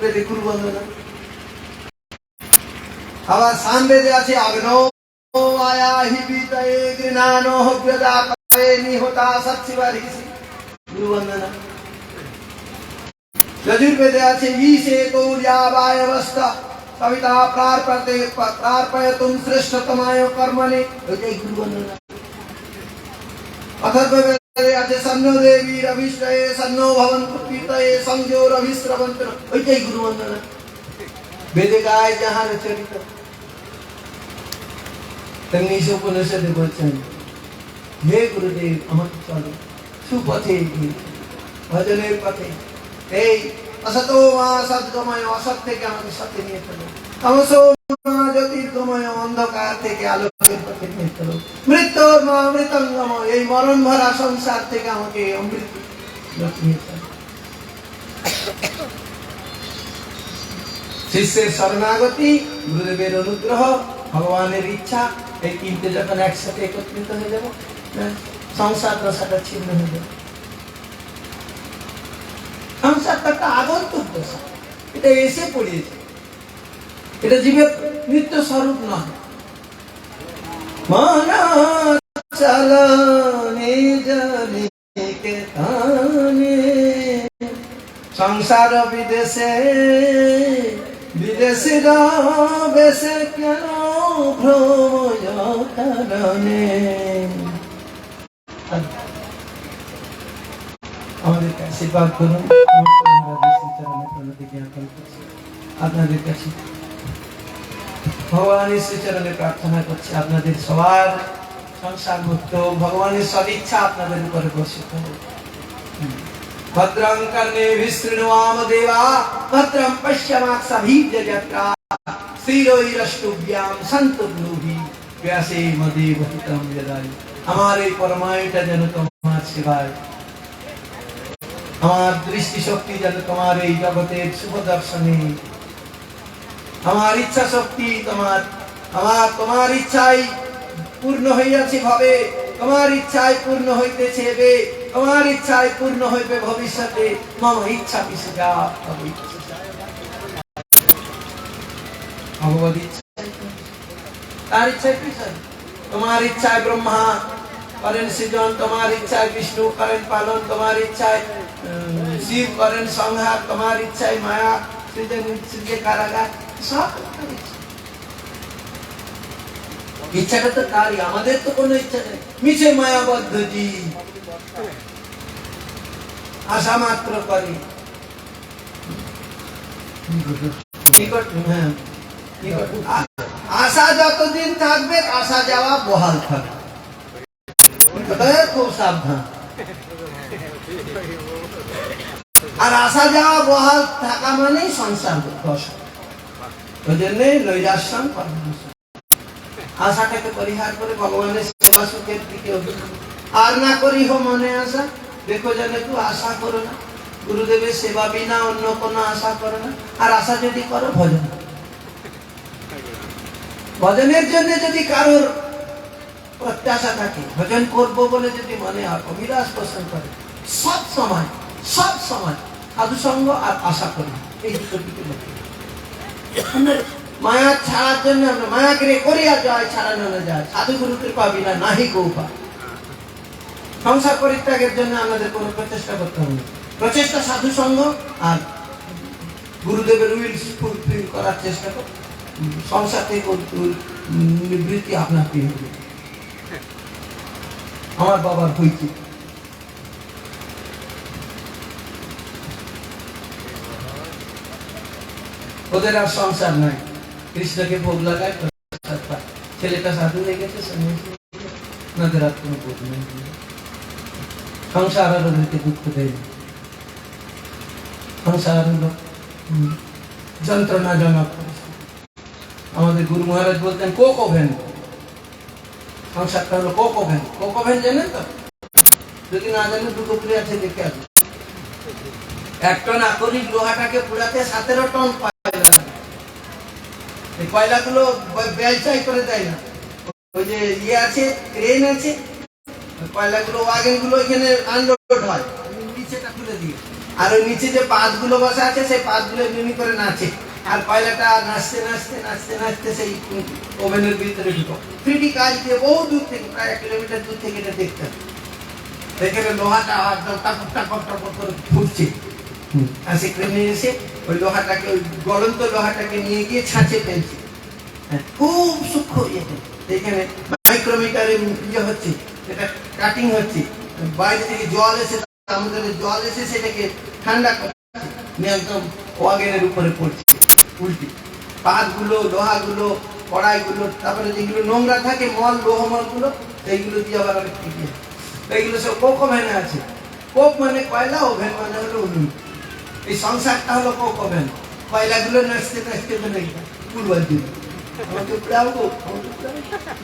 বেদে গুরু বন্দনা। আবার সামবেদে আছে অগ্নো আয়া হি বিতয়ে গৃণানো হব্যদা পরে নিহতা সৎসিবারিসি, গুরু বন্দনা। যজুর্বেদে আছে ঈশে কৌর্যাবায় অবস্থা কবিতা প্রার্পয়তুম শ্রেষ্ঠতমায় কর্মণে, ওইটাই গুরু বন্দনা। অথর্ববেদে আছে সন্নো দেবী রবিষ্টয়ে সন্নো ভবন্তু পীতয়ে সংযোর অভিশ্রবন্ত, ওইটাই গুরু বন্দনা। বেদে গায় যাহার চরিত তেমনি উপনিষদে বলছেন, হে গুরুদেব আমাকে চলো সুপথে ভজনের পথে, এই অসত মা সদ্গময় অসৎ থেকে আমাকে সত্যে নিয়ে চলো, তমস মা জ্যোতির্গময় অন্ধকার থেকে আলোকের পথে নিয়ে চলো, মৃত্যুর মা মৃতঙ্গম এই মরণ ভরা সংসার থেকে আমাকে অমৃত নিয়ে চলো। শিষ্যের শরণাগতি, গুরুদেবের অনুগ্রহ, ভগবানের ইচ্ছা, এই তিনটে যখন একসাথে একত্রিত হয়ে যাবে, সংসার দশাটা ছিন্ন হয়ে যাবে। সংসারটা একটা আগন্তুক দশা, এটা এসে পড়িয়েছে, এটা জীবের নিত্য স্বরূপ নয়। মানা চালানে জানে কে তানে, সংসার বিদেশে বিদেশিরা বেশে কেন ভ্রম কারণে। আমাদেরকে আশীর্বাদ করুন, আপনাদের কাছে ভগবানের শ্রীচরণে প্রার্থনা করছি, আপনাদের সবার সংসার মুক্ত ভগবানের সদিচ্ছা আপনাদের উপরে বর্ষিত হোক। ভদ্রং কর্ণেভিঃ শৃণুয়াম দেবা, ভদ্রং পশ্যমাক্ষভির্যজত্রা, স্থিরৈরষ্টুভ্যাম সন্তগ্নুভিঃ ব্যাসেমদেব হিতং যদায়ু। আমার এই পরমায়ুটা যেন তোমার সেবায়, আমার দৃষ্টি শক্তি যেন তোমার এই জগতের শুভ দর্শনে, আমার ইচ্ছা শক্তি তোমার ইচ্ছাই পূর্ণ হইয়াছে ভাবে, তোমার ইচ্ছায় পূর্ণ হইতেছে এবে, তোমার ইচ্ছায় পূর্ণ হইবে ভবিষ্যতে। মম ইচ্ছা বিসজা ভগবত ইচ্ছা, তার ইচ্ছায় পিছন। তোমার ইচ্ছায় ব্রহ্মা করেন সৃজন, তোমার ইচ্ছায় বিষ্ণু করেন পালন, তোমার ইচ্ছায় শিব করেন সংহার, তোমার ইচ্ছায় মায়া সৃজে কারাগার, সব ইচ্ছাটা তো তারই, আমাদের তো কোনো ইচ্ছা নেই। মিছে মায়াবদ্ধ জীব আশা মাত্র করে, আশা যতদিন থাকবে আশা যাওয়া বহাল থাকবে, খুব সাবধান। আর আসা যাওয়া বহাল থাকা মানেই সংসার দশা, ওই জন্য নৈরাশ্রম আশাটাকে পরিহার করে ভগবানের সেবা সুখের দিকে, আর না করি হো মনে আশা, দেখো যেন একটু আশা করো না, গুরুদেবের সেবা বিনা অন্য কোনো আশা করো না। আর আশা যদি করো ভজন, ভজনের জন্য যদি কারোর প্রত্যাশা থাকে, ভজন করবো বলে যদি মনে অভিলাষ পোষণ করে, সব সময় সাধু সঙ্গ আর আশা করি, এই দুটো দিকে মায়া ছাড়ার জন্য আমরা মায়াকে করিয়া যায়, ছাড়ানো না যায়, সাধু গুরু কৃপা বিনা নাহি গৌপা। সংসার পরিত্যাগের জন্য আমাদের কোনো প্রচেষ্টা করতে হবে, প্রচেষ্টা সাধু সঙ্গ আর গুরুদেবের উইল ফুলফিল করার চেষ্টা কর, সংসার থেকে নিবৃত্তি আপনাকে হবে। আমার বাবার হইতে ওদের আর সংসার নাই, কৃষ্ণকে ভোগ লাগায়, ছেলেটা সাধু হয়ে গেছে, ওনাদের আর কোনো ভোগ নেই, সংসার আর ওদেরকে দুঃখ দেয়, সংসার হলো যন্ত্রণাজনক। আমাদের গুরু মহারাজ বলতেন কোকোভেন, সংসারটা হলো কোকোভেন। কোকোভেন জানেন তো? যদি না জানেন দুটো করে আছে, দেখে আসবে। 1 টন আকরিক লোহাটাকে পুরাতে 17 টন কয়লা লাগে। এই কয়লাগুলো বেলচাই করে দেয় না, ওই যে ইয়ে আছে, ক্রেন আছে, কয়লাগুলো ওয়াগনগুলো এখানে আনলোড হয়, নিচেটা খুলে দিয়ে আর ওই নিচে যে পাতগুলো বসা আছে সেই পাতগুলো এমনি করে নাচে, আর কয়লাটা নাচতে নাচতে নাচতে নাচতে সেই ওভেনের ভিতরে ঢুকো। 3D কাজ দিয়ে বহু দূর থেকে, প্রায় 1 কিলোমিটার দূর থেকে এটা দেখতে, দেখে লোহাটা একদম টাপক টাপক টাপক করে ফুটছে। আর সে ক্রেনে এসে ওই লোহাটাকে, ওই গলন্ত লোহাটাকে নিয়ে গিয়ে ছাঁচে ফেলছে। খুব সূক্ষ্ম ইয়ে, এখানে মাইক্রোমিটারে ইয়ে হচ্ছে, এটা কাটিং হচ্ছে, বাইরে থেকে জল এসে, আমাদের জল এসে সেটাকে ঠান্ডা করছে, একদম ওয়াগনের উপরে পড়ছে উল্টি। পাতগুলো, লোহাগুলো, কড়াইগুলো, তারপরে যেগুলো নোংরা থাকে মল, লোহমলগুলো, সেইগুলো দিয়ে আবার এইগুলো সব কোক ওভেনে আছে। কোক মানে কয়লা, ওভেন মানে হলো উনুন। এই সংসারটা হলো কোক ওভেন। কয়লাগুলো নাচতে নাচতে মানে পুরবাদ দিল আমাকে প্রাবো,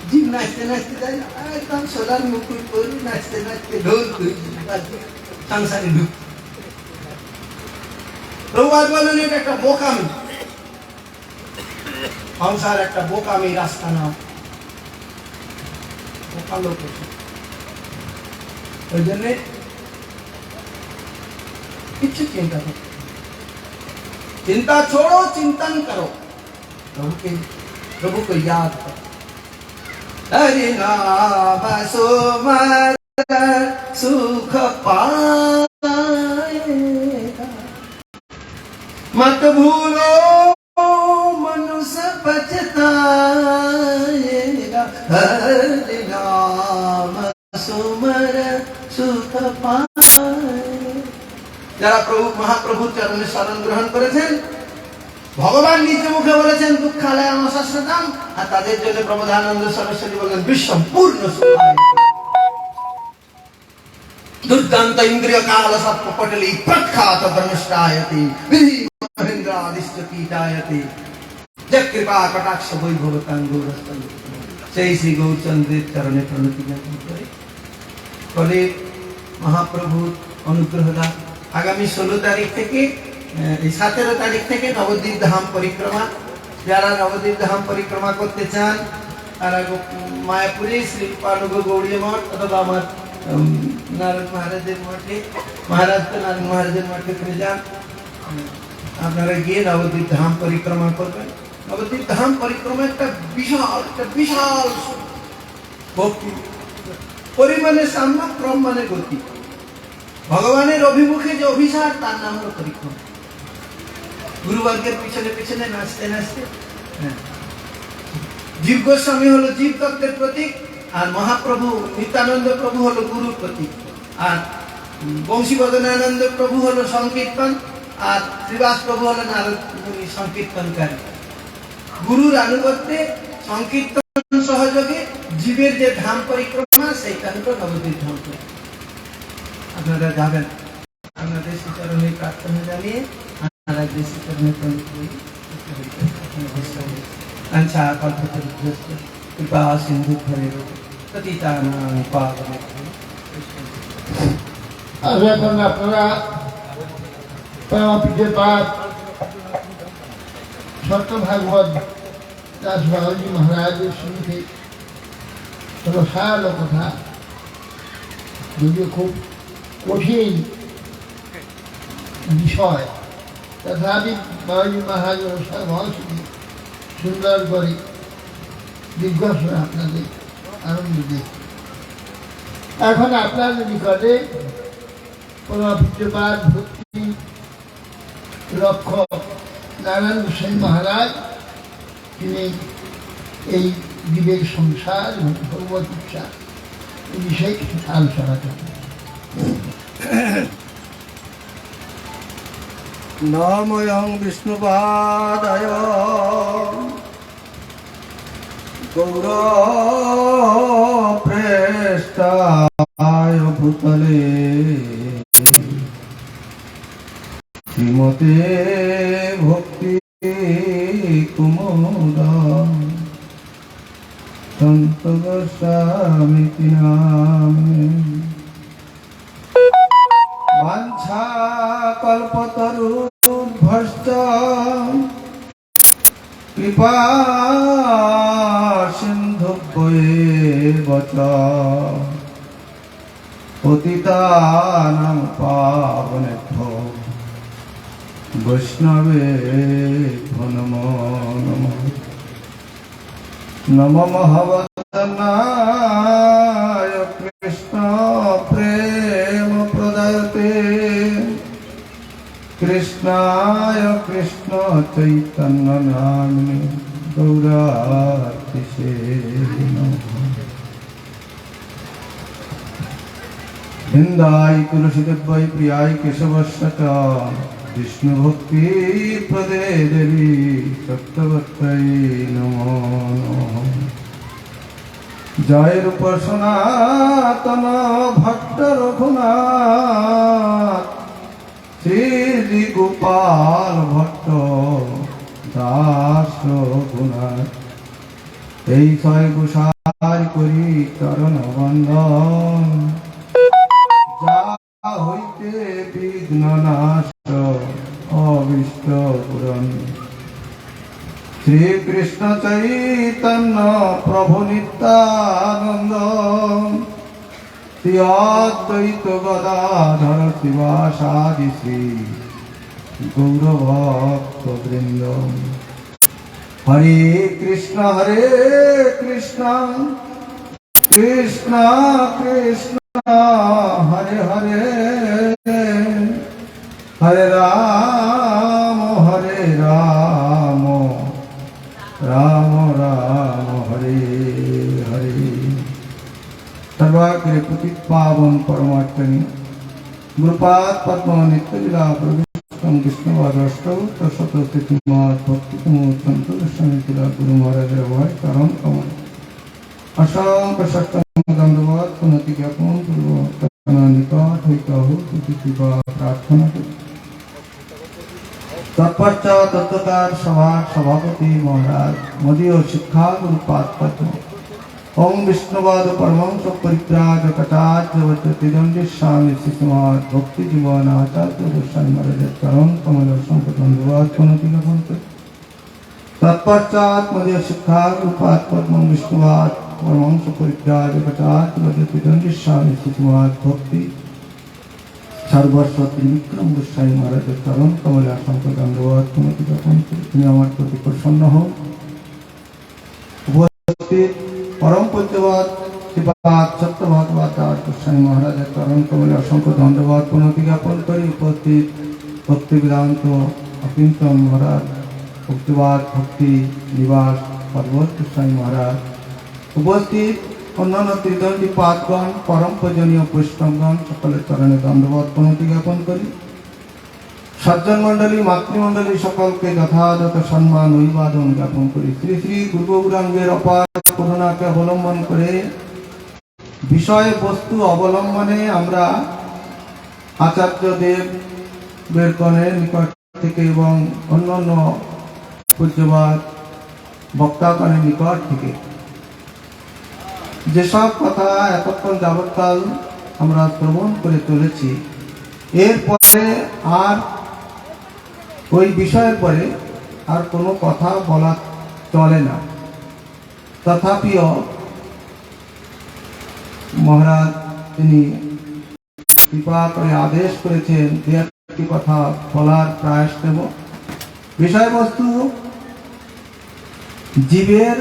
জিম নাচতে নাচতে যাই একদম সোলার মুকুট করে নাচতে নাচতে ঢোল সংসারে ঢুক। প্রভুপাদ বলেন এটা একটা বোকামি, সংসার একটা বোকামি রাস্তা না, বোকা লোক। ওই জন্যে किच्छु चिंता करो, चिंता छोड़ो, चिंतन करो, प्रभु को याद करो। हरि नाम सुमर सुख पाएगा, मत भूलो मनुष्य पछताएगा। हरि नाम सुमर सुख पाएगा। যারা প্রভু মহাপ্রভুর চরণে শরণ গ্রহণ করেছেন, ভগবান নিজে মুখে বলেছেন দুঃখালয় অনশাশ্বতম, আর তাদের জন্য প্রবোধানন্দ সরস্বতী বলেন বিশ্বপূর্ণ সুখায়। দুর্দান্ত ইন্দ্রিয় কাল সত্য পটলি প্রখ্যাত ব্রহ্মষ্টায়তি বিধি মহেন্দ্রাদিশ্চ কীটায়তি জয় কৃপা কটাক্ষ বৈভবতাং গৌরস্তম। সেই শ্রী গৌরচন্দ্রের চরণে প্রণতি জ্ঞাপন করে ফলে মহাপ্রভুর অনুগ্রহ লাভ। আগামী 16 তারিখ থেকে 17 তারিখ থেকে নবদ্বীপ ধাম পরিক্রমা। যারা নবদ্বীপ ধাম পরিক্রমা করতে চান তারা মায়াপুরে শ্রী রূপানুগ গৌড়ীয় মঠ অথবা আমার নারায়ণ মহারাজের মঠে, মহারাজ তো নারায়ণ মহারাজের মঠে ফিরে যান। আপনারা গিয়ে নবদ্বীপ ধাম পরিক্রমা করবেন। নবদ্বীপ ধাম পরিক্রমা একটা বিশাল ভক্তি, পরিমাণে সাম্য, ক্রম মানে গতি। ভগবানের অভিমুখে যে অভিসার, তার নাম হলো পরিক্রমা। গুরুবর্গের পিছনে পিছনে নাচতে নাচতে। জীব গোস্বামী হলো জীব তত্ত্বের প্রতীক, আর মহাপ্রভু নিত্যানন্দ প্রভু হলো গুরুর প্রতীক, আর বংশীবদনানন্দ প্রভু হলো সংকীর্তন, আর শ্রীবাস প্রভু হলো নারদ মুনি সংকীর্তনকারী। গুরুর আনুগত্যে সংকীর্তন সহযোগে জীবের যে ধাম পরিক্রমা, সেইটা হলো নবদ্বীপ ধাম পরিক্রমা। আপনারা যাবেন, আপনাদের শ্রীচরণে প্রার্থনা জানিয়ে আপনারা যে শ্রীচরণে প্রণত হই। আচ্ছা, কৃপা সিন্ধু ভরের পতিতানাং পাবনেভ্যো। এখন আপনারা পূজ্যপাদ সত্য ভাগবত দাস বাবাজি মহারাজের সঙ্গে রসাল কথা, যদিও খুব কঠিন বিষয়, তথাপি বাবাজি মহারাজ রসাল মহাশয় সুন্দর করে জিজ্ঞাসা আপনাদের আনন্দ দিই। এখন আপনাদের নিকটে পূজ্যপাদ ভক্তি রক্ষক নারায়ণ গোস্বামী মহারাজ, তিনি এই বিবেক সংসার এবং ভগবত ইচ্ছা এই বিষয়ে কিছু আলোচনা করেন। নময়ং বিষ্ণুপাদায় গৌরপ্রেষ্ঠায় ভূতলে শ্রীমতে ভক্তি কুমুদা সন্ত গোস্বামীতি নামে। বাঞ্ছা কল্পতরুভ্যশ্চ কৃপা সিন্ধুভ্যেব চ পতিতানাং পাবনেভ্যো বৈষ্ণবে নমো নমঃ। নমো মহাবদনায় কৃষ্ণ প্রেম প্রদায়তে কৃষ্ণায় কৃষ্ণ চৈতন্য নামিনে গৌরাতিশে নমঃ। বৃন্দায় তুলসীদেব্যৈ প্রিয়ায় কেশবস্য চ বিষ্ণু ভক্তি প্রদে দেবী সত্যবত্তৈ নমো নমঃ। জয় রূপ সনাতন ভট্ট রঘুনাথ শ্রী গোপাল ভট্ট দাস রঘুনাথ। এই ছয় গুসার করি চরণ বন্দন যা হইতে বিঘ্ন নাশ অবিষ্ট পূরণ। শ্রীকৃষ্ণ চৈতন্য প্রভু নিত্যানন্দ শ্রী অদ্বৈত গদাধর শিবাসাদি শ্রী গৌরভক্ত বৃন্দ। হরে কৃষ্ণ কৃষ্ণ কৃষ্ণ হরে হরে হরে রাম রাম রাম হরে হরে। सर्वाग्रे पतित पावन परमात्मनि गुरुपाद पद्म नित्य लीला प्रविष्टम विष्णुवादष्टौ तत्सतस्थितिमात् भक्ति कुमोत्तंतु दर्शने किला गुरु महाराज भाई करम कमल असंख्य सत्संग दंडवत पुनति ज्ञापन पूर्वक निकट होता हो कृपा प्रार्थना करें। तत्पश्चात तत्वकार सभा सभापति महाराज मदीय शिक्षा गुरुपाद पद्म ओम विष्णुवाद परमंश परित्राज कटाच वचतिदंडी स्वामी शिशुमार भक्ति जीवन आचार्य गोस्वामी महाराज चरण कमल संपदंडवाद पुनति ज्ञापन करें। तत्पश्चात मदीय शिक्षा गुरुपाद पद्म विष्णुवाद परमंश परित्राज कटाच वचतिदंडी स्वामी शिशुमार भक्ति सर्वस्व त्रिविक्रम गोस्वामी महाराज चरण कमल संपदंडवाद पुनति ज्ञापन करें। তিনি আমার প্রতি প্রসন্ন হন। উপস্থিত परम पूज्यवाद श्रीपाद सत्य भागवताचार्य गोस्वामी महाराज चरण कमल असंख्य धन्यवाद पुनति ज्ञापन करी। उपस्थित भक्ति वेदांत अकिंचन महाराज भक्तिवाद भक्ति निवास पर्वत गोस्वामी महाराज उपस्थित अन्यान्य त्रिदंडी पादगण परम पूजनीय वैष्णवगण सकल चरणे धन्यवाद पुनति ज्ञापन करी। सज्जन मंडली मातृमंडली सकल के यथायथ सम्मान अभिवादन ज्ञापन करी। श्री श्री गुरु गौरांगेर अपार করুণাকে অবলম্বন করে বিষয় বস্তু অবলম্বনে আমরা আচার্যদেবের গণের নিকট থেকে এবং অন্যান্য পূজ্যবাদ বক্তাগণের নিকট থেকে যেসব কথা এতক্ষণ যাবৎকাল আমরা শ্রবণ করে চলেছি এরপরে আর ওই বিষয়ের পরে আর কোনো কথা বলা চলে না। तथापिও महाराज তিনি কৃপা করে আদেশ করেছেন যে একটি কথা বলার প্রয়াস নেব। বিষয়বস্তু জীবের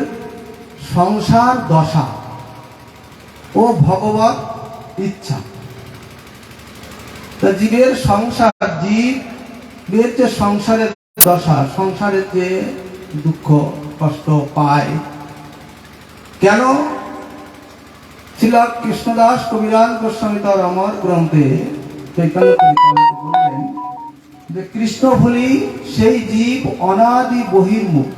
সংসার দশা ও ভগবত ইচ্ছা। তা জীবের সংসার জীবের যে সংসারের দশা সংসারের যে দুঃখ কষ্ট পায় কেন শ্রীলা কৃষ্ণদাস কবিরাজ গোস্বামী তার অমর গ্রন্থে চৈতন্য চরিতামৃতে বললেন যে কৃষ্ণ ভুলি সেই জীব অনাদি বহির্মুখ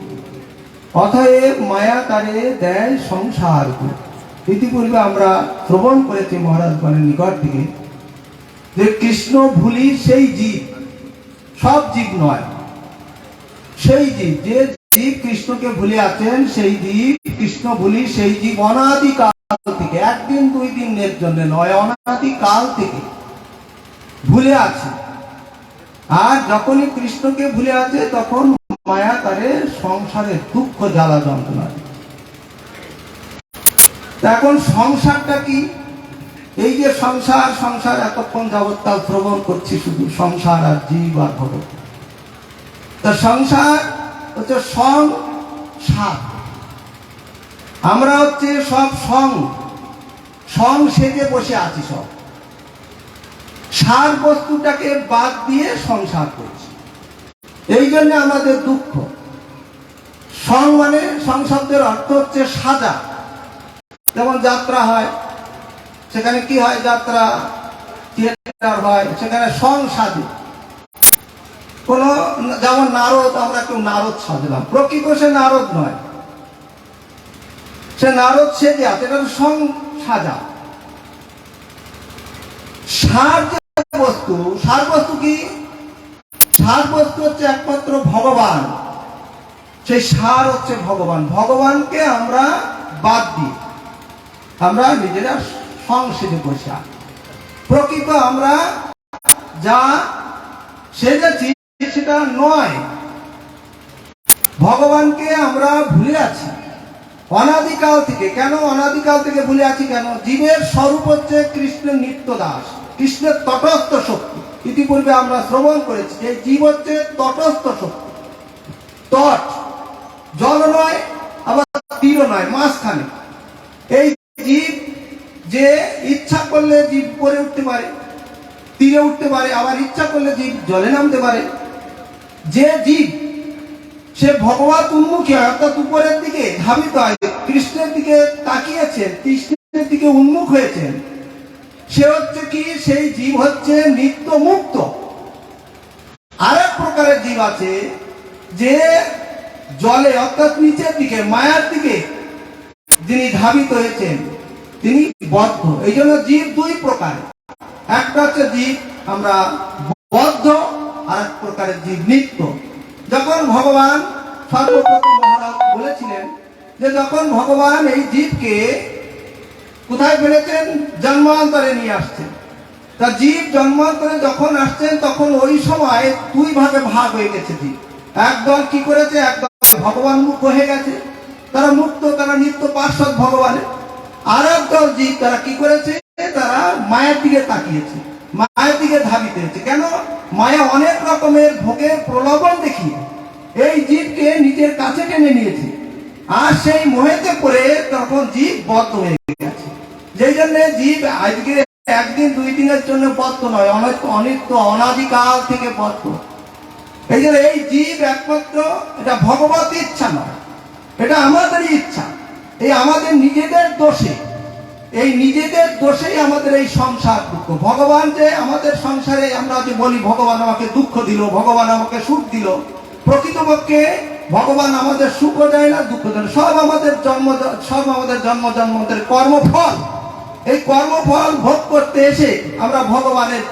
অতএব মায়া তারে দেয় সংসার। ইতিপূর্বে আমরা শ্রবণ করেছি মহারাজগণের নিকট থেকে যে কৃষ্ণ ভুলি সেই জীব, সব জীব নয়, সেই জীব যে জীব কৃষ্ণকে ভুলে আছেন সেই জীব কৃষ্ণ ভুলি সেই জীব অনাদি কাল থেকে, একদিন দুই দিনের জন্য নয়, অনাদি কাল থেকে ভুলে আছে। আর যখনই কৃষ্ণকে ভুলে আছে তখন মায়া তারে সংসারের দুঃখ জ্বালা যন্ত্রণা। এখন সংসারটা কি? এই যে সংসার সংসার এতক্ষণ যাবৎকাল শ্রবণ করছি শুধু সংসার আর জীব আর ভগবান। তা সংসার হচ্ছে সংসার, আমরা হচ্ছে সব সং সেজে বসে আছি, সব সার বস্তুটাকে বাদ দিয়ে সংসার করছি। এই জন্য আমাদের দুঃখ। সং মানে সংশব্দের অর্থ হচ্ছে সাজা। যেমন যাত্রা হয়, সেখানে কি হয়, যাত্রা থিয়েটার হয়, সেখানে সং সাজে। কোন যেমন নারদ, আমরা কেউ নারদ সাজলাম, প্রকৃত সে নারদ নয়, সে নারদ সেজে আছে, এটা সং সাজা। সার যে বস্তু, সার বস্তু কি? সার বস্তু হচ্ছে একমাত্র ভগবান। সেই সার হচ্ছে ভগবান। ভগবানকে আমরা বাদ দিই, আমরা নিজেরা সংসেজে বসে আছি। প্রকৃত আমরা যা সেজেছি সেটা নয়, ভগবানকে আমরা ভুলে আছি অনাদিকাল থেকে। কেন অনাদিকাল থেকে ভুলে আছি? কেন? জীবের স্বরূপ হচ্ছে কৃষ্ণের নিত্য দাস, কৃষ্ণের তটস্থ শক্তি। ইতিপূর্বে আমরা শ্রবণ করেছি যে জীব হচ্ছে তটস্থ শক্তি। তট জল নয়, আবার তীর নয়, মাঝখানে। এই জীব যে ইচ্ছা করলে জীব উপরে উঠতে পারে, তীরে উঠতে পারে, আবার ইচ্ছা করলে জীব জলে নামতে পারে। যে জীব সে ভগবত উন্মুখী হয়, অর্থাৎ উপরের দিকে ধাবিত হয়, কৃষ্ণের দিকে তাকিয়েছেন, কৃষ্ণের দিকে উন্মুখ হয়েছেন, সে হচ্ছে কি? সেই জীব হচ্ছে নিত্য মুক্ত। আর এক প্রকারের জীব আছে যে জলে অর্থাৎ নিচের দিকে মায়ার দিকে যিনি ধাবিত হয়েছেন তিনি বদ্ধ। এই জন্য জীব দুই প্রকার, একটা হচ্ছে জীব আমরা বদ্ধ, আর এক প্রকারের জীব নিত্য। যখন ভগবান সর্বপ্রথম মহারাজ বলেছিলেন যে যখন ভগবান এই জীবকে কোথায় ফেলেছেন? জন্মান্তরে নিয়ে আসছেন। তা জীব জন্মান্তরে যখন আসছেন তখন ওই সময় দুই ভাগে ভাগ হয়ে গেছে জীব। একদল কি করেছে? একদল ভগবান মুখ হয়ে গেছে, তারা মুক্ত, তারা নিত্য পার্শ্বদ ভগবানের। আর একদল জীব তারা কি করেছে? তারা মায়ের দিকে তাকিয়েছে, মায়ের দিকে ধাবিত হয়েছে। কেন? মায়া অনেক রকমের ভোগের প্রলোভন দেখিয়ে এই জীবকে নিজের কাছে টেনে নিয়েছে, আর সেই মোহেতে পড়ে তখন জীব বদ্ধ হয়ে গেছে। যেই জন্য জীব আজকে একদিন দুই দিনের জন্য বদ্ধ নয়, অনিত্য অনাদিকাল থেকে বদ্ধ। এই জন্য এই জীব একমাত্র এটা ভগবত ইচ্ছা নয়, এটা আমাদেরই ইচ্ছা। এই আমাদের নিজেদের দোষে, এই নিজেদের দোষেই আমাদের এই সংসার দুঃখ। ভগবান যে আমাদের সংসারে, আমরা যে বলি ভগবান আমাকে দুঃখ দিল, ভগবান আমাকে সুখ দিল, প্রকৃতপক্ষে ভগবান আমাদের সুখও দেয় না, দুঃখ দেয় না। সব আমাদের জন্ম জন্মান্তরের কর্মফল। এই কর্মফল ভোগ করতে এসে আমরা ভগবানের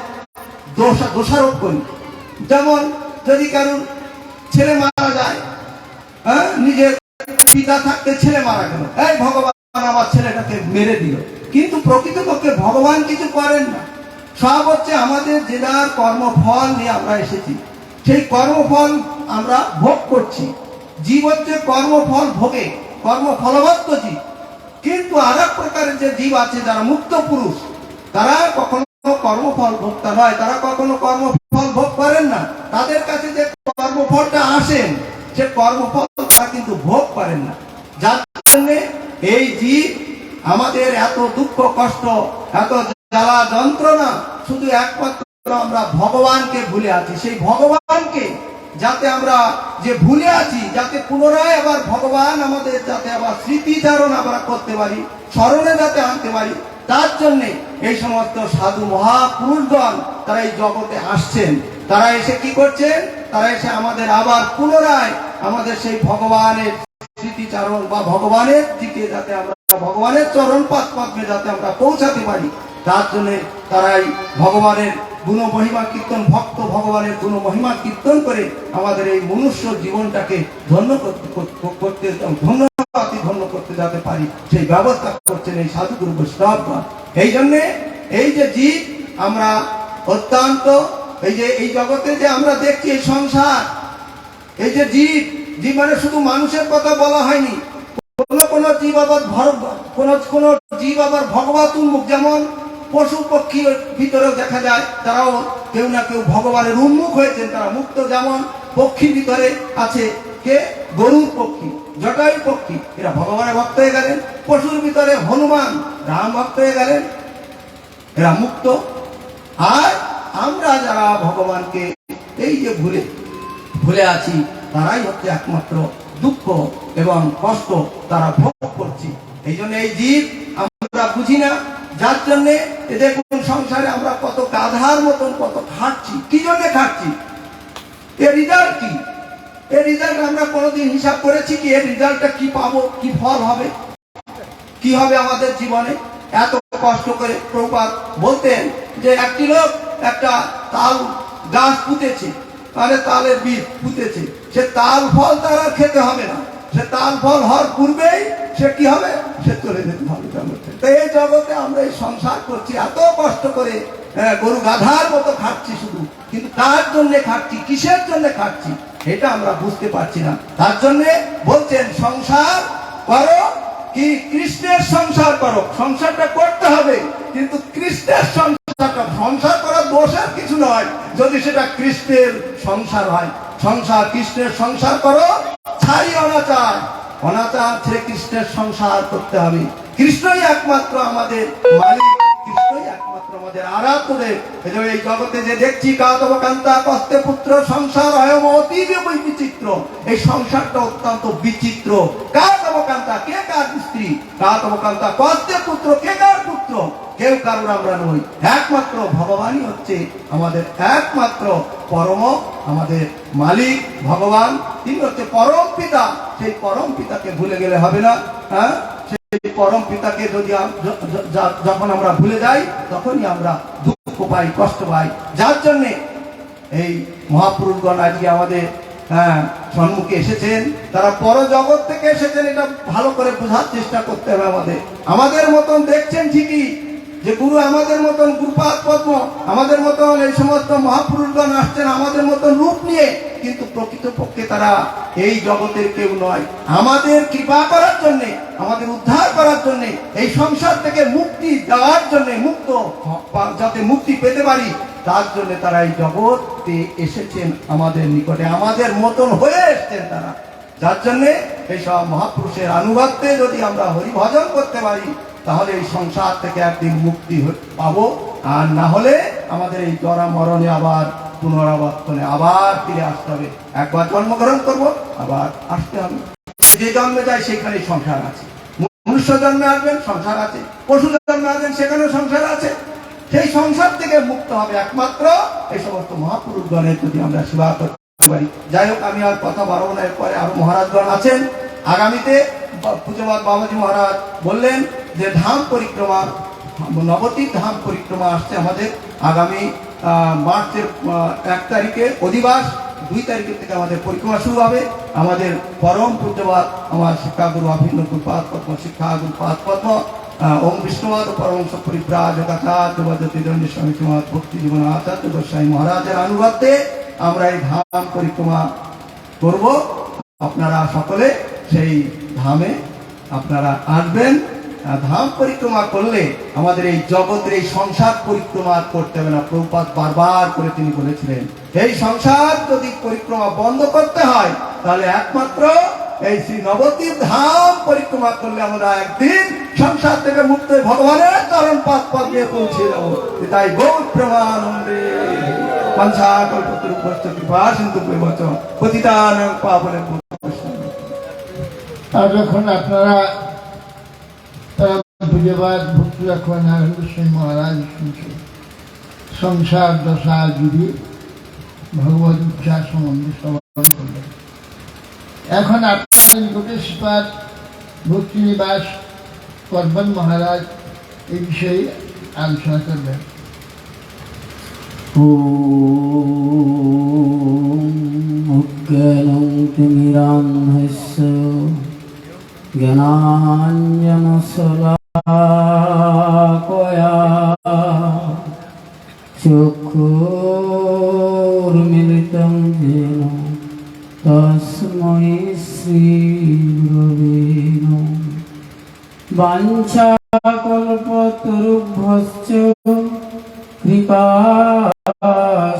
দোষারোপ করি। যেমন যদি কারুর ছেলে মারা যায়, নিজের পিতা থাকতে ছেলে মারা গেল, এই ভগবান আমার ছেলেটাকে মেরে দিল। কিন্তু প্রকৃতপক্ষে ভগবান কিছু করেন না, সব হচ্ছে আমাদের যে যার কর্মফল নিয়ে আমরা এসেছি, সেই কর্মফল আমরা ভোগ করছি। জীব হচ্ছে কর্মফল ভোগে, কর্মফলবদ্ধ জীব। কিন্তু আর এক প্রকারের যে জীব আছে যারা মুক্ত পুরুষ, তারা কখনো কর্মফল ভোক্তা নয়, তারা কখনো কর্মফল ভোগ করেন না। তাদের কাছে যে কর্মফলটা আসেন, সে কর্মফল তারা কিন্তু ভোগ করেন না। যার জন্য এই জীব আমাদের এত দুঃখ কষ্ট, এত জ্বালা যন্ত্রণা, শুধু একমাত্র আমরা ভগবানকে ভুলে আছি। সেই ভগবানকে যাতে আমরা যে ভুলে আছি, যাতে পুনরায় আবার ভগবান আমাদের যাতে আবার স্মৃতিচারণ আমরা করতে পারি, স্মরণে যাতে আনতে পারি, তার জন্যে এই সমস্ত সাধু মহাপুরুষগণ তারা এই জগতে আসছেন। তারা এসে কি করছেন? তারা এসে আমাদের আবার পুনরায় আমাদের সেই ভগবানের স্মৃতিচারণ বা ভগবানের দিকে যাতে আমরা ভগবানের চরণ পদ্মে যাতে আমরা পৌঁছাতে পারি, তার জন্য তারাই ভগবানের গুণ মহিমা কীর্তন, ভক্ত ভগবানের গুণ মহিমা কীর্তন করে আমাদের এই মনুষ্য জীবনটাকে ধন্য করতে ধন্য করতে যাতে পারি, সেই ব্যবস্থা করছেন এই সাধুগুরু বৈষ্ণবগণ। এই জন্যে এই যে জীব আমরা অত্যন্ত এই জগতে যে আমরা দেখছি এই সংসার, এই যে জীব মানে শুধু মানুষের কথা বলা হয়নি, কোন জীব আবার কোন জীব আবার ভগবত উন্মুখ। যেমন পশু পক্ষীর ভিতরেও দেখা যায় তারাও কেউ না কেউ ভগবানের উন্মুখ হয়েছেন, তারা মুক্ত। যেমন পক্ষী ভিতরে আছে কে? গরুর পক্ষী, জটায়ু পক্ষী, এরা ভগবানের ভক্ত হয়ে গেলেন। পশুর ভিতরে হনুমান, রাম ভক্ত হয়ে গেলেন, এরা মুক্ত। আর আমরা যারা ভগবানকে এই যে ভুলে আছি, তারাই হচ্ছে একমাত্র দুঃখ এবং কষ্ট তারা ভোগ করছি। এই জন্য এই জীব আমরা বুঝি না, যার জন্য দেখুন সংসারে আমরা কত গাধার মতন কত খাটছি। কি জন্য খাটছি? এর রেজাল্ট কি? এর রেজাল্ট আমরা কোনোদিন হিসাব করেছি কি? এর রেজাল্টটা কি পাবো, কি ফল হবে, কি হবে আমাদের জীবনে? এত কষ্ট করে প্রভুপাদ বলতেন যে একটি লোক একটা তাল গাছ পুঁতেছে, মানে তালের বীজ পুঁতেছে, সে তাল ফল তার আর খেতে হবে না। সে তাল ফল হওয়ার পূর্বেই সে কি হবে? সে চলে যেতে হবে জগতে। তো এই জগতে আমরা এই সংসার করছি এত কষ্ট করে, গরু গাধার মতো খাচ্ছি শুধু, কিন্তু কার জন্য খাচ্ছি, কিসের জন্য খাচ্ছি, এটা আমরা বুঝতে পারছি না। তার জন্য বলছেন সংসার করো, কি কৃষ্ণের সংসার করো। সংসারটা করতে হবে, কিন্তু কৃষ্ণের সংসার করার দোষের কিছু নয় যদি সেটা কৃষ্ণের সংসার হয়। সংসার কৃষ্ণের সংসার করো, ছাড়ি অনাচার, অনাচার ছেড়ে কৃষ্ণের সংসার করতে হবে। কৃষ্ণই একমাত্র আমাদের মালিক, কৃষ্ণই একমাত্র আমাদের আরাধ্য দেব। এই জগতে যে দেখছি কাতব কান্তা কস্তে পুত্র সংসার অয়ম অতীব বিচিত্র, এই সংসারটা অত্যন্ত বিচিত্র। কাতব কান্তা, কে কার স্ত্রী? কাতব কান্তা কস্তে পুত্র, কে কার পুত্র? কেউ কারোর আমরা নই, একমাত্র ভগবানই হচ্ছে আমাদের একমাত্র পরম আমাদের মালিক। ভগবান তিনি হচ্ছে পরম পিতা। সেই পরম পিতাকে ভুলে গেলে হবে না। হ্যাঁ, সেই পরম পিতাকে যদি যখন আমরা ভুলে যাই, তখনই আমরা দুঃখ পাই, কষ্ট পাই। যার জন্যে এই মহাপুরুষগণ আজকে আমাদের সম্মুখে এসেছেন, তারা পর জগৎ থেকে এসেছেন। এটা ভালো করে বোঝার চেষ্টা করতে হবে আমাদের। আমাদের মতন দেখছেন ঠিকই যে গুরু আমাদের মতন, গুরুপাদ পদ্ম আমাদের মতন, এই সমস্ত মহাপুরুষগণ আসছেন আমাদের মতন রূপ নিয়ে, কিন্তু প্রকৃতপক্ষে তারা এই জগতের কেউ নয়। আমাদের কৃপা করার জন্যে, আমাদের উদ্ধার করার জন্যে, এই সংসার থেকে মুক্তি দেওয়ার জন্যে, মুক্ত যাতে মুক্তি পেতে পারি, তার জন্য তারা এই জগতে এসেছেন আমাদের নিকটে, আমাদের মতন হয়ে এসছেন তারা। যার জন্যে এইসব মহাপুরুষের আনুগত্যে যদি আমরা হরিভজন করতে পারি, তাহলে এই সংসার থেকে একদিন মুক্তি পাবো। আর না হলে আমাদের এই জরা মরণে আবার পুনরাবর্তনে আবার ফিরে আসতে হবে। একবার জন্মগ্রহণ করবো, আবার আসতে হবে। যে জন্মে যায় সেখানে সংসার আছে। মনুষ্য জন্মে আসবেন, সংসার আছে। পশু জন্মে আসবেন, সেখানেও সংসার আছে। সেই সংসার থেকে মুক্ত হবে একমাত্র এই সমস্ত মহাপুরুষগণের যদি আমরা সেবা করতে পারি। যাই হোক, আমি আর কথা বাড়াবো না। এরপরে আরো মহারাজগণ আছেন। আগামীতে পূজ্যপাদ বাবাজি মহারাজ বললেন যে ধাম পরিক্রমা, নবদ্বীপ ধাম পরিক্রমা আসছে আমাদের আগামী মার্চের 1 তারিখে অধিবাস, 2 তারিখের থেকে আমাদের পরিক্রমা শুরু হবে। আমাদের পরম পূজ্যপাদ আমার শিক্ষাগুরু অভিন্ন গুরুপাদ পদ্ম, শিক্ষাগুরু পাদ পদ্ম ওম বিষ্ণুপাদ পরমংশ পরিব্রাজকাচার্য স্বামী শ্রীমৎ ভক্তি জীবন আচার্য গোস্বামী মহারাজের আনুগত্যে আমরা এই ধাম পরিক্রমা করব। আপনারা সকলে সেই ধামে আপনারা আসবেন। ধাম পরিক্রমা করলে আমাদের এই জগতের এই সংসার পরিক্রমা করতে হবে না। প্রভুপাদ বারবার করে তিনি বলেছিলেন, এই সংসার যদি পরিক্রমা বন্ধ করতে হয়, তাহলে একমাত্র এই শ্রী নবদ্বীপ ধাম পরিক্রমা করলে আমরা একদিন সংসার থেকে মুক্ত হয়ে ভগবানের চরণ পদ্মে পৌঁছে যাবো। তাই গৌর প্রেমানন্দে পঞ্চাকল্পতরুপশ্চ কৃপা সিন্ধু বৈবচ পতিতানাং পাবনেভ্যো। আর যখন আপনারা পূজ্যপাদ ভক্তি রাখবেন নারায়ণ গোস্বামী মহারাজ শুনছেন সংসার দশা গিরি ভগবত ইচ্ছা সম্বন্ধে শ্রবণ করলেন। এখন আপনাদের নিকটে শ্রীপাদ ভক্তি নিবাস করবেন মহারাজ এই বিষয়ে আলোচনা করবেন। জ্ঞানাঞ্জনশলাকয়া চক্ষুর্মিলিতং যেন তস্मै শ্রীগুরবে নমঃ। বাঞ্ছাকল্পতরুভ্যশ্চ কৃপা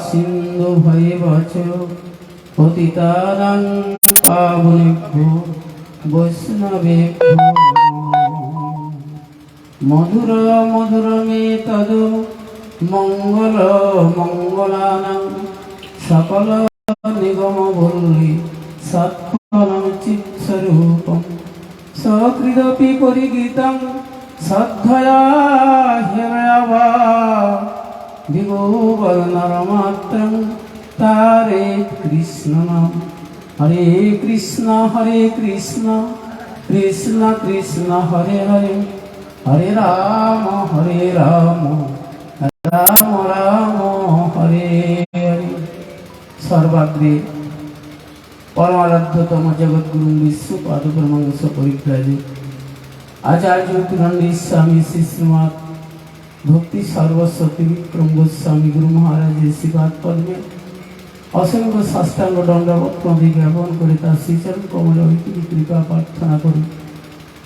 সিন্ধুভৈব চ পতিতানাং পাবনেভ্যো বৈষ্ণবেভ্যো মধুর মধুর মে তদ মঙ্গল মঙ্গলানাং সকল নিগম বল্লি সৎফলং চিৎস্বরূপম সকৃদপি পরিগীতং শ্রদ্ধয়া হৃদয়বা বিভোবর্ণরমাত্রং তারে কৃষ্ণ নাম হরে কৃষ্ণ কৃষ্ণ কৃষ্ণ হরে হরে হরে রাম রাম রাম হরে হরে। সর্বাগ্রে পরমারাধ্যতম জগৎগুরু বিশ্ব পাদপরমাংস পরিত্রাজী আচার্য পুরন্দী স্বামী শ্রী শ্রীমৎ ভক্তি সর্বস্বতী বিক্রম গোস্বামী গুরু মহারাজের শ্রীপাদ পদ্মে অসংখ্য সাষ্টাঙ্গ দণ্ডবত প্রতি জ্ঞাপন করে তার শ্রীচরণ কমল ঐতিহ্য কৃপা প্রার্থনা করি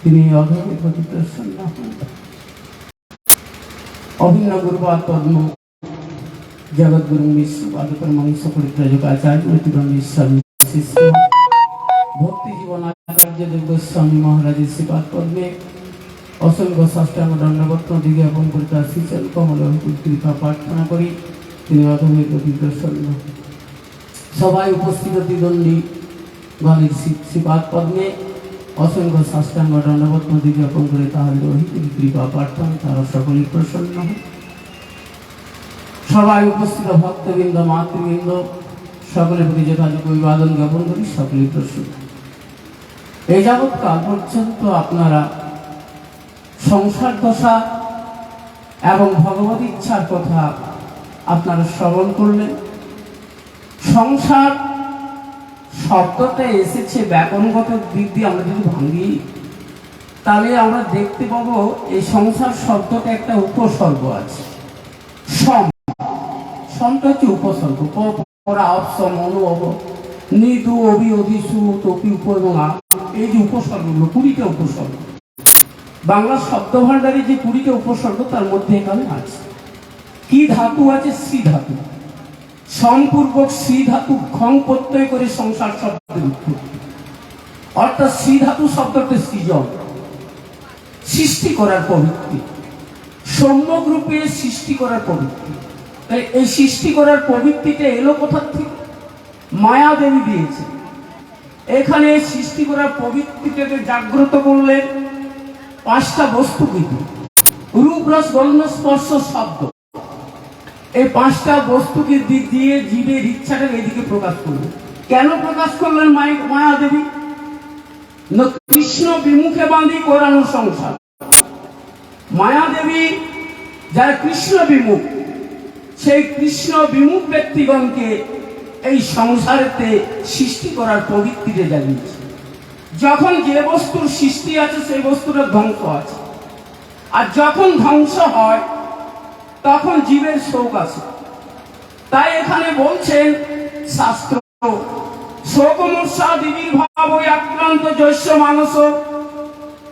তিনি অধমে প্রতি প্রসন্ন হন। অভিন্ন গুরুপাদ পদ্ম জগৎগুরু বিশ্ব পাদপরমাংস পরিত্রাজক আচার্য পুরন্দী স্বামী শ্রী শ্রীমৎ ভক্তি জীবন আচার্য দেব গোস্বামী মহারাজের শ্রীপাদ পদ্মে অসংখ্য সাষ্টাঙ্গ দণ্ডবত প্রতি জ্ঞাপন করে তার শ্রীচরণ কমল ঐতিহ্য কৃপা প্রার্থনা করি তিনি অধমে প্রতি প্রসন্ন। সবাই উপস্থিত দ্বিদণ্ডী গণের শ্রীপাদ পদ্মে অসংখ্য সাষ্টাঙ্গ দণ্ডবত প্রতি জ্ঞাপন করে তাহার রহিত কৃপা প্রার্থনা তারা সকলেই প্রসন্ন হয়। সবাই উপস্থিত ভক্তবৃন্দ মাতৃবৃন্দ সকলের প্রতি যথাযথ অভিবাদন জ্ঞাপন করি সকলেই প্রসন্ন। এই যাবৎ কাল পর্যন্ত আপনারা সংসার দশা এবং ভগবত ইচ্ছার কথা আপনারা শ্রবণ করলেন। সংসার শব্দটা এসেছে ব্যাকরণগত দিক দিয়ে আমরা যদি ভাঙি তাহলে আমরা দেখতে পাবো এই সংসার শব্দটা একটা উপসর্গ আছে। সমটা হচ্ছে উপসর্গ, পরা অপসম অনুভব নিদু অভি অধিসু তপি উপ এবং এই যে উপসর্গগুলো 20টা উপসর্গ বাংলা শব্দ ভাণ্ডারে যে 20টা উপসর্গ তার মধ্যে এখানে আছে। কি ধাতু আছে? শ্রী ধাতু। সম্পূর্বক শ্রী ধাতু খং প্রত্যয় করে সংসার শব্দের উৎপত্তি, অর্থাৎ শ্রী ধাতু শব্দটা সৃজন, সৃষ্টি করার প্রবৃত্তি, সম্যক রূপে সৃষ্টি করার প্রবৃত্তি। তাই এই সৃষ্টি করার প্রবৃত্তিটা এলো কোথার থেকে? মায়া দেবী দিয়েছে। এখানে সৃষ্টি করার প্রবৃত্তিটাকে জাগ্রত করলেন 5টা বস্তু কিন্তু রূপ রস গন্ধ স্পর্শ শব্দ। এই 5টা বস্তুকে দিক দিয়ে জীবের ইচ্ছাটাকে এদিকে প্রকাশ করলেন। কেন প্রকাশ করলেন মায়া দেবী? কৃষ্ণ বিমুখে বাঁধি করানো সংসার। মায়া দেবী যারা কৃষ্ণ বিমুখ, সেই কৃষ্ণ বিমুখ ব্যক্তিগণকে এই সংসারেতে সৃষ্টি করার প্রবৃত্তিতে জানিয়েছে। যখন যে বস্তুর সৃষ্টি আছে সেই বস্তুটার ধ্বংস আছে, আর যখন ধ্বংস হয় তখন জীবের শোক আছে। তাই এখানে বলছেন শাস্ত্র, শোকমূর্ষা দিবির ভাব আক্রান্ত জৈশ্য মানস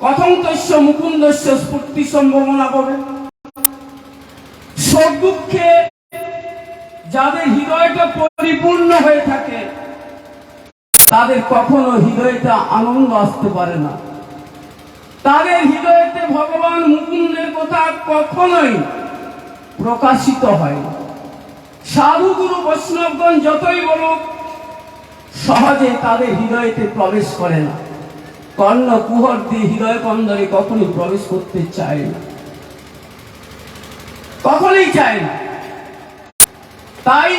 কথং তৈশ্য মুকুন্দস্য স্ফূর্তি সম্ভাবনা পাবে। শোক দুঃখে যাদের হৃদয়টা পরিপূর্ণ হয়ে থাকে তাদের কখনো হৃদয়টা আনন্দ আসতে পারে না। তাদের হৃদয়তে ভগবান মুকুন্দের কথা কখনোই প্রকাশিত হয় না। সাধু গুরু বৈষ্ণবগণ যতই বলুক সহজে তাদের হৃদয়তে প্রবেশ করে না। কর্ণ কুহর দিয়ে হৃদয় কন্দরে কখনোই প্রবেশ করতে চায় না, কখনোই চায় না। তাই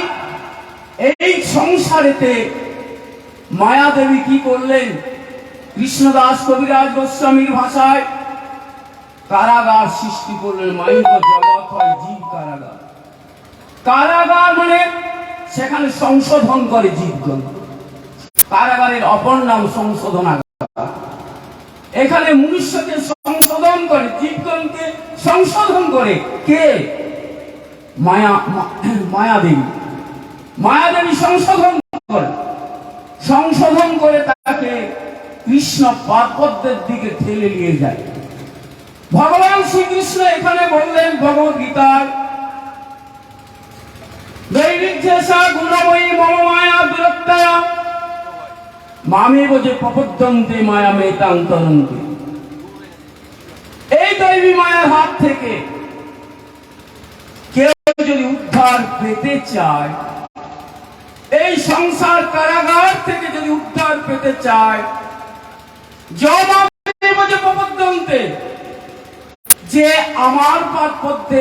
এই সংসারেতে মায়া দেবী কি করলেন? কৃষ্ণদাস কবিরাজ গোস্বামীর ভাষায় কারাগার সৃষ্টি করলেন। মাইক জগৎ হয় জীব কারাগার। কারাগার মানে সেখানে সংশোধন করে জীবগণ। কারাগারের অপর নাম সংশোধনাগার। এখানে মনুষ্যকে সংশোধন করে, জীবগণকে সংশোধন করে কে? মায়াদেবী। মায়াদেবী সংশোধন করে, সংশোধন করে তাকে কৃষ্ণ পাদপদ্মের দিকে ঠেলে নিয়ে যায়। ভগবান শ্রীকৃষ্ণ এখানে বললেন ভগবদ গীতার, এই দৈবিজ্ঞেশা গুণময়ী মম মায়া বিরক্তয়া মামেব যে প্রপদ্যন্তে মায়া মেতান্তরন্তে। এই দৈবী মায়ার হাত থেকে কেউ যদি উদ্ধার পেতে চায়, এই সংসার কারাগার থেকে যদি উদ্ধার পেতে চায়, প্রপদ্যন্তে, যে আমার পাদ পদ্মে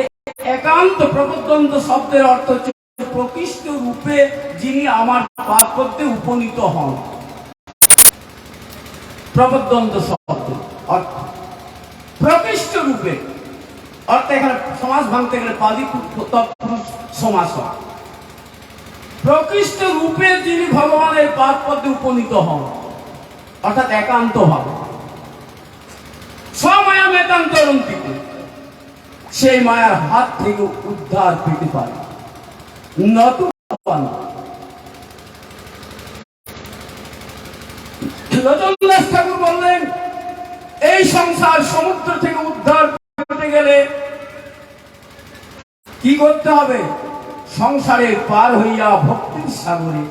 একান্ত, প্রপদ্যন্ত শব্দের অর্থ হচ্ছে প্রকৃষ্ট রূপে যিনি আমার পাদ পদ্মে উপনীত হন। প্রপদ্যন্ত শব্দ অর্থ প্রকৃষ্ট রূপে, অর্থাৎ এখানে সমাজ ভাঙতে গেলে পাদি তৎপুরুষ সমাস হয়। প্রকৃষ্ট রূপে যিনি ভগবানের পাদ পদ্মে উপনীত হন, অর্থাৎ একান্ত ভাবে স্বমায়া মেতান্তরন্তিতে, সেই মায়ার হাত থেকে উদ্ধার পেতে পারে। লোচনদাস ঠাকুর বললেন, এই সংসার সমুদ্র থেকে উদ্ধার পেতে গেলে কি করতে হবে? সংসারের পার হইয়া ভক্তির সাগরে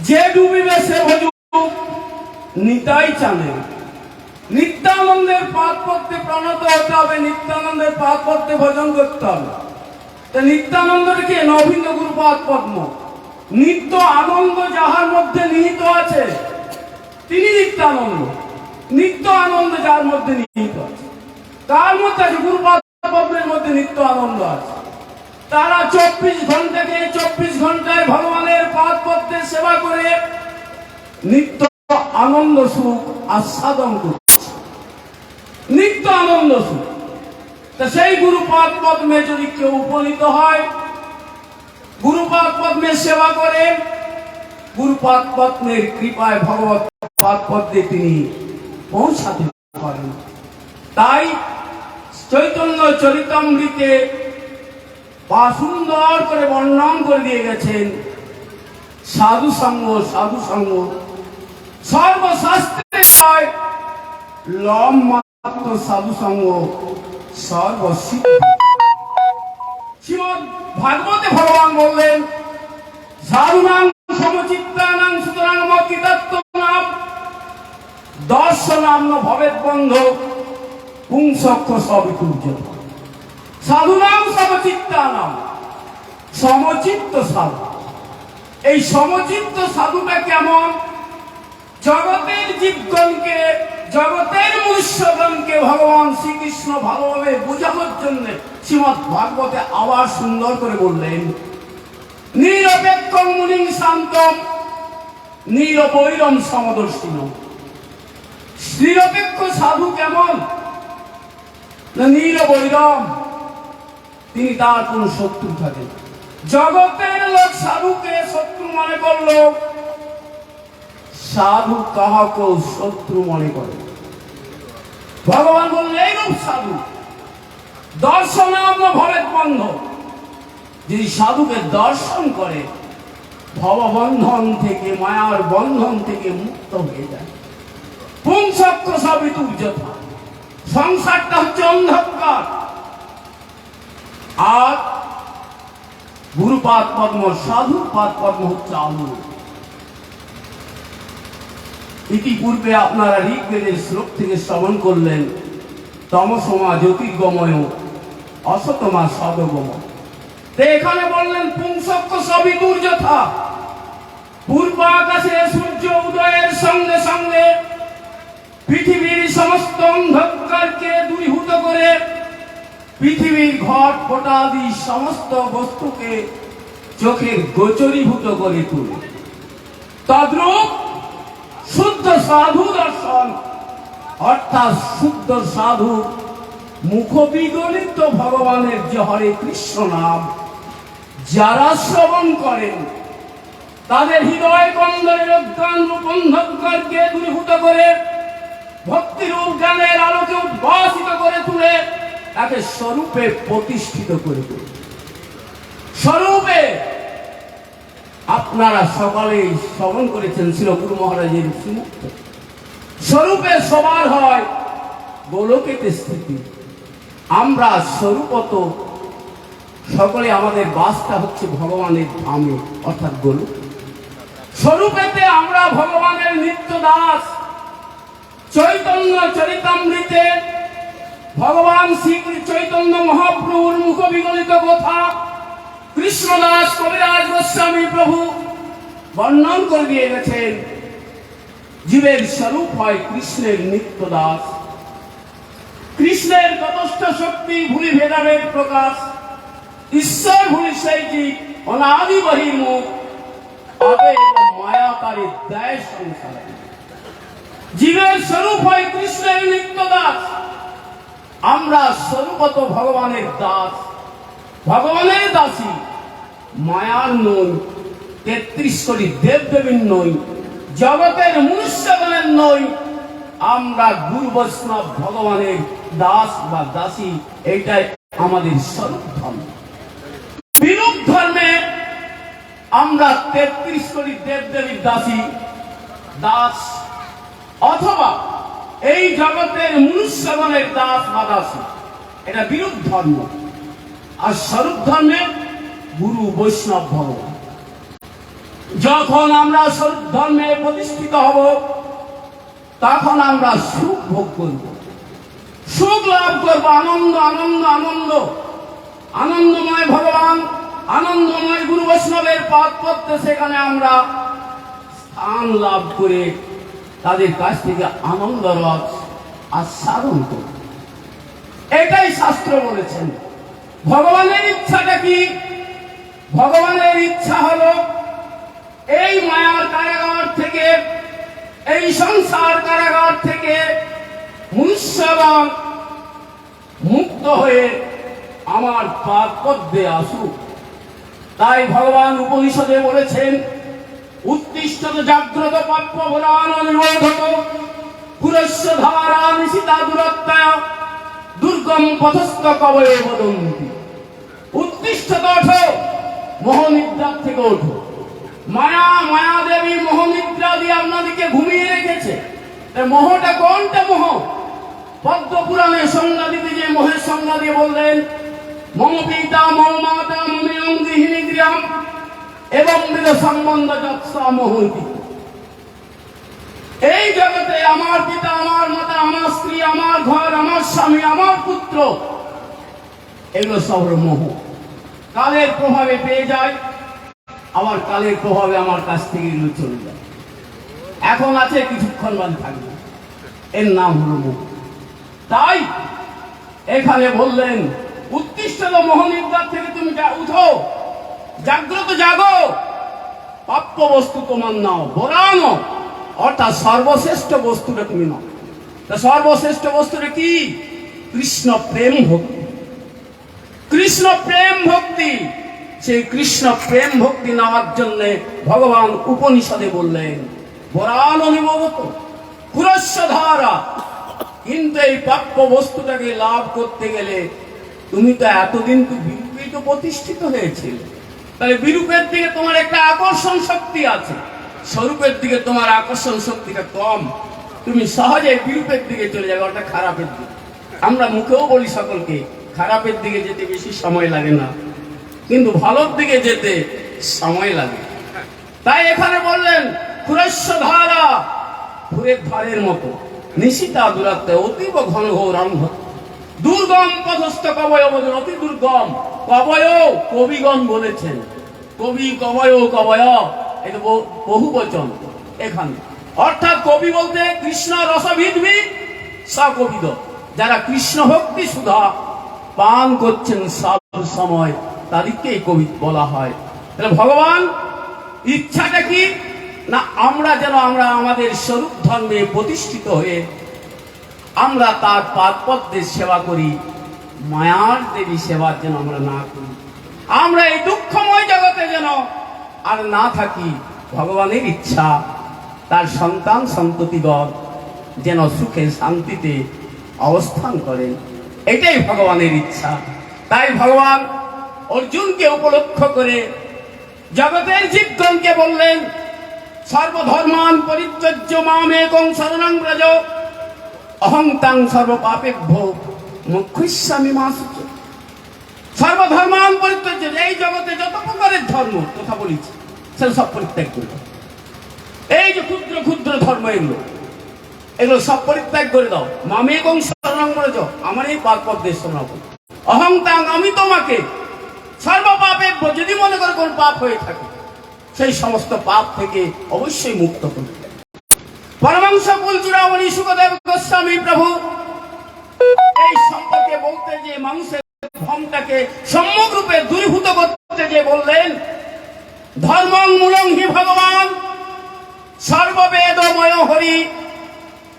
যে ডুবিবে সে ভজুক নিতাই চানে। নিত্যানন্দের পাদ পদ্মে প্রণত হতে হবে, নিত্যানন্দের পাদ পদ্মে ভজন করতে হবে। নিত্যানন্দকে নভিন্ন গুরু পাদ পদ্ম, নিত্য আনন্দ যাহার মধ্যে নিহিত আছে তিনি নিত্যানন্দ। নিত্য আনন্দ যার মধ্যে নিহিত আছে, তার মধ্যে আছে গুরু পাদ পদ্মের মধ্যে নিত্য আনন্দ আছে। তারা 24 ঘন্টাকে 24 ঘন্টায় ভগবানের পাদ পদ্মের সেবা করে নিত্য আনন্দ সুখ আস্বাদন করছে, নিত্য আনন্দ সুখ। তা সেই গুরুপাদ পদ্মে যদি কেউ উপনীত হয়, গুরুপাদ পদ্মের সেবা করে, গুরুপাদ পদ্মের কৃপায় ভগবত পাদ পদ্মে তিনি পৌঁছাতে পারেন। তাই চৈতন্য চরিতামৃতে বা সুন্দর করে বর্ণন করে দিয়ে গেছেন, সাধু সঙ্গ, সাধু সঙ্গ সর্বশাস্ত্রে হয়, লম মাত্র সাধু সঙ্গ সর্বসিদ্ধ। শ্রীমদ্ ভাগবতে ভগবান বললেন, সাধুনাং সমচিত্তানাং সুতরাং মকিতাত্মনাম দর্শনাম ভবেদ বন্ধ পুংসক্ষ সবিতুর্য। সাধুনাম সমচিত্তানাম, সমচিত্ত সাধু। এই সমচিত্ত সাধুটা কেমন? জগতের জীবগণকে, জগতের মনুষ্যগণকে ভগবান শ্রীকৃষ্ণ ভালোভাবে বোঝানোর জন্য শ্রীমদ্ ভাগবতে আবার সুন্দর করে বললেন, নিরপেক্ষ মুনিং শান্তম নিরবৈরম সমদর্শিন। নিরপেক্ষ সাধু কেমন? নিরবৈরম, তিনি তার কোন শত্রু থাকে। জগতের লোক সাধুকে শত্রু মনে করলো, সাধু কাহাকেও শত্রু মনে করে। ভগবান বললেন, এইরূপ সাধু দর্শনাম ভবেদ বন্ধ। যদি সাধুকে দর্শন করে, ভববন্ধন থেকে, মায়ার বন্ধন থেকে মুক্ত হয়ে যায়। পুংসক্ষ সবিতুর যথা, সংসারটা হচ্ছে অন্ধকার। আর গুরুপাদ পদ্ম, সাধুর পাদ পদ্ম হচ্ছে আলো। ইতিপূর্বে আপনারা ঋগ্বেদের শ্লোক থেকে শ্রবণ করলেন, তমসমা জ্যোতির্গময় অসতমা সদগময়। এখানে বললেন পুংসক্ষ সবিতুর যথা, পূর্ব আকাশে সূর্য উদয়ের সঙ্গে সঙ্গে পৃথিবীর সমস্ত অন্ধকারকে দূরীভূত করে পৃথিবীর ঘট ফোটাদি সমস্ত বস্তুকে চোখের গোচরীভূত করে তোলে। তদ্রূপ শুদ্ধ সাধু দর্শন, অর্থাৎ শুদ্ধ সাধু মুখ বিগলিত ভগবানের যে হরে কৃষ্ণ নাম যারা শ্রবণ করেন, তাদের হৃদয় কন্দরের অজ্ঞান রূপ অন্ধকারকে দূরীভূত করে ভক্তিরূপ জ্ঞানের আলোকে উদ্ভাসিত করে তুলে তাকে স্বরূপে প্রতিষ্ঠিত করে তোলে। স্বরূপে আপনারা সকালে শ্রবণ করেছেন ছিল গুরু মহারাজের শ্রীমুক্ত। স্বরূপে সবার হয় গোলকেতে স্থিতি। আমরা স্বরূপত সকলে আমাদের বাসটা হচ্ছে ভগবানের ধামে, অর্থাৎ গরু স্বরূপেতে আমরা ভগবানের নিত্য দাস। চৈতন্য চরিতামৃতে ভগবান শ্রী চৈতন্য মহাপ্রভুর মুখ বিগলিত কথা কৃষ্ণদাস কবিরাজ গোস্বামী প্রভু বর্ণন করে দিয়ে গেছেন। জীবের স্বরূপ হয় কৃষ্ণের নিত্য দাস। কৃষ্ণের যথেষ্ট শক্তি ভুলি ভেদাভেদ প্রকাশ। ঈশ্বর ভুলি সেই জীব অনাদি বহির্মুখ, অতএব মায়াকারী দেয় সংসারে। জীবের স্বরূপ হয় কৃষ্ণের নিত্য দাস। আমরা স্বরূপত ভগবানের দাস, ভগবানের দাসী। মায়ার নই, ৩৩ কোটি দেবদেবীর নই, জগতের মনুষ্যগণের নই। আমরা গুরু বৈষ্ণব ভগবানের দাস বা দাসী, এইটাই আমাদের স্বরূপ ধর্ম। বিরূপ ধর্মে আমরা ৩৩ কোটি দেবদেবীর দাসী দাস, অথবা এই জগতের মনুষ্যগণের দাস বা দাসী, এটা বিরূপ ধর্ম। আর স্বরূপ ধর্মে গুরু বৈষ্ণব ভগবান। যখন আমরা স্বরূপ ধর্মে প্রতিষ্ঠিত হব, তখন আমরা সুখ ভোগ করব, সুখ লাভ করব, আনন্দ আনন্দ আনন্দ। আনন্দময় ভগবান, আনন্দময় গুরু বৈষ্ণবের পাদ পড়তে, সেখানে আমরা স্থান লাভ করে তাদের কাছ থেকে আনন্দ রস আস্বাদন করব। এটাই শাস্ত্র বলেছেন। ভগবানের ইচ্ছাটা কি? ভগবানের ইচ্ছা হলো এই মায়ার কারাগার থেকে, এই সংসার কারাগার থেকে মনুষ্যগণ মুক্ত হয়ে আমার পাদ পদ্মে আসুক। তাই ভগবান উপনিষদে বলেছেন, উত্তিষ্ঠ জাগ্রত পাপ্য পুরাণ নিরোধক পুরস্য ধারা নিশিতা দূরত্বয় দুর্গম পথস্থ কবয়ে বদন্তি। উত্তিষ্ঠ ওঠো, মোহনিদ্রা থেকে ওঠো। মায়া দেবী মোহনিদ্রা দিয়ে আপনাদেরকে ঘুমিয়ে রেখেছে। মোহটা কোনটা মোহ? পদ্ম পুরাণে সংজ্ঞা দিতে যে মোহের সংজ্ঞা দিয়ে বললেন, মম পিতা মম মাতা মমিয়ং গৃহিণী গৃহম এবং বিদ সম্বন্ধ যৎসা মোহতি। এই জগতে আমার পিতা, আমার মাতা, আমার স্ত্রী, আমার ঘর, আমার স্বামী, আমার পুত্র, এগুলো সব মোহ। কালের প্রভাবে পেয়ে যায়, আবার কালের প্রভাবে আমার কাছ থেকে এগুলো চলে যায়। এখন আছে, কিছুক্ষণ বাদে থাকবে। এর নাম হলো মোহ। তাই এখানে বললেন, উত্তিষ্ঠ মোহনিদ্রার থেকে তুমি উঠো, জাগ্রত জাগো, প্রাপ্য বস্তু তোমার নাও, বরানো, অর্থাৎ সর্বশ্রেষ্ঠ বস্তুটা তুমি নাও। তা সর্বশ্রেষ্ঠ বস্তুটা কি? কৃষ্ণ প্রেম ভক্তি। কৃষ্ণ প্রেম ভক্তি। সেই কৃষ্ণ প্রেম ভক্তি নেওয়ার জন্য ভগবান উপনিষদে বললেন, বরানো নিবগত পুরস্য ধারা। কিন্তু এই প্রাপ্য বস্তুটাকে লাভ করতে গেলে তুমি তো এতদিন তো বিরূপেই তো প্রতিষ্ঠিত হয়েছিল। তাহলে বিরূপের দিকে তোমার একটা আকর্ষণ শক্তি আছে, স্বরূপের দিকে তোমার আকর্ষণ শক্তিটা কম। তুমি সহজে বিরূপের দিকে চলে যাবে, ওটা খারাপের দিকে। আমরা মুখেও বলি সকলকে, খারাপের দিকে যেতে বেশি সময় লাগে না, কিন্তু ভালোর দিকে যেতে সময় লাগে। তাই এখানে বললেন, পুরস্য ধারা, ফুরের ধারের মতো, নিশিতা দূরত্বে অতীব ঘন ঘোর অন্ধ, দুর্গম পথস্থ কবয়, অতি দুর্গম। কবয় কবিগণ বলেছেন, কবি কবয় কবয়, এটা বহু বচন এখানে। অর্থাৎ কবি বলতে কৃষ্ণ রসবিদ্বি সকবিদ, যারা কৃষ্ণ ভক্তি সুধা পান করছেন সব সময়, তাদেরকেই কবি বলা হয়। তাহলে ভগবান ইচ্ছাটা কি না, আমরা যেন আমাদের স্বরূপ ধর্মে প্রতিষ্ঠিত হয়ে আমরা তার পাদপদ্মের সেবা করি, মায়ার দেবী সেবা যেন আমরা না করি। আমরা এই দুঃখময় জগতে যেন আর না থাকি। ভগবানের ইচ্ছা তার সন্তান সন্ততিগণ যেন সুখে শান্তিতে অবস্থান করেন, এটাই ভগবানের ইচ্ছা। তাই ভগবান অর্জুনকে উপলক্ষ করে জগতের জীবগণকে বললেন, সর্বধর্মান পরিত্যজ্য মাম একং শরণং ব্রজ অহং তাং সর্বপাপেভ্যো মোক্ষয়িষ্যামি মা শুচি। সর্বধর্মান পরিত্যাজ্য, এই জগতে যত প্রকারের ধর্ম কথা বলেছি সেটা সব পরিত্যাগ করে দাও। এই যে ক্ষুদ্র ক্ষুদ্র ধর্ম এগুলো সব পরিত্যাগ করে দাও। মামেকং শরণং ব্রজ, আমার এই পাদ পদ্মে শরণ। অহংতাং, আমি তোমাকে সর্বপাপে, যদি মনে করে কোন পাপ হয়ে থাকে সেই সমস্ত পাপ থেকে অবশ্যই মুক্ত করবে। পরমাংশ কুল চূড়ামণি সুখদেব গোস্বামী প্রভু এই সম্পর্কে বলতে যে মানুষের ভ্রমটাকে সম্যক রূপে দূরীভূত করতে যে বললেন, ধর্মং মূলং হি ভগবান সর্ববেদময় হরি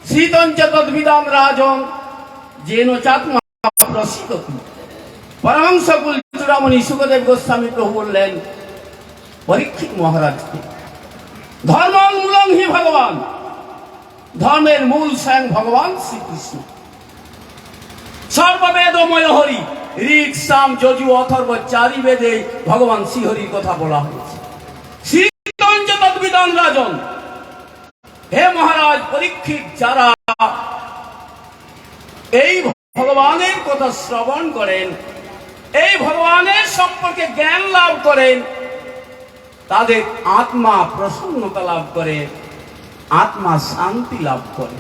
শীতঞ্চ তদ্বিদাম রাজন যেন চাত্মা প্রসিদতি। পরমাংশ কুল চূড়ামণি সুখদেব গোস্বামী প্রভু বললেন পরীক্ষিত মহারাজকে, ধর্মং মূলং হি ভগবান, ধর্মের মূল স্বয়ং ভগবান শ্রীকৃষ্ণ। সর্ববেদময় হরি, ঋক সাম যজু অথর্ব চারি বেদে ভগবান শ্রীহরির কথা বলা হয়েছে। শীতঞ্চ তদ্বিদান রাজন, হে মহারাজ পরীক্ষিত, যারা এই ভগবানের কথা শ্রবণ করেন, এই ভগবানের সম্পর্কে জ্ঞান লাভ করেন, তাদের আত্মা প্রসন্নতা লাভ করে, আত্মা শান্তি লাভ করে।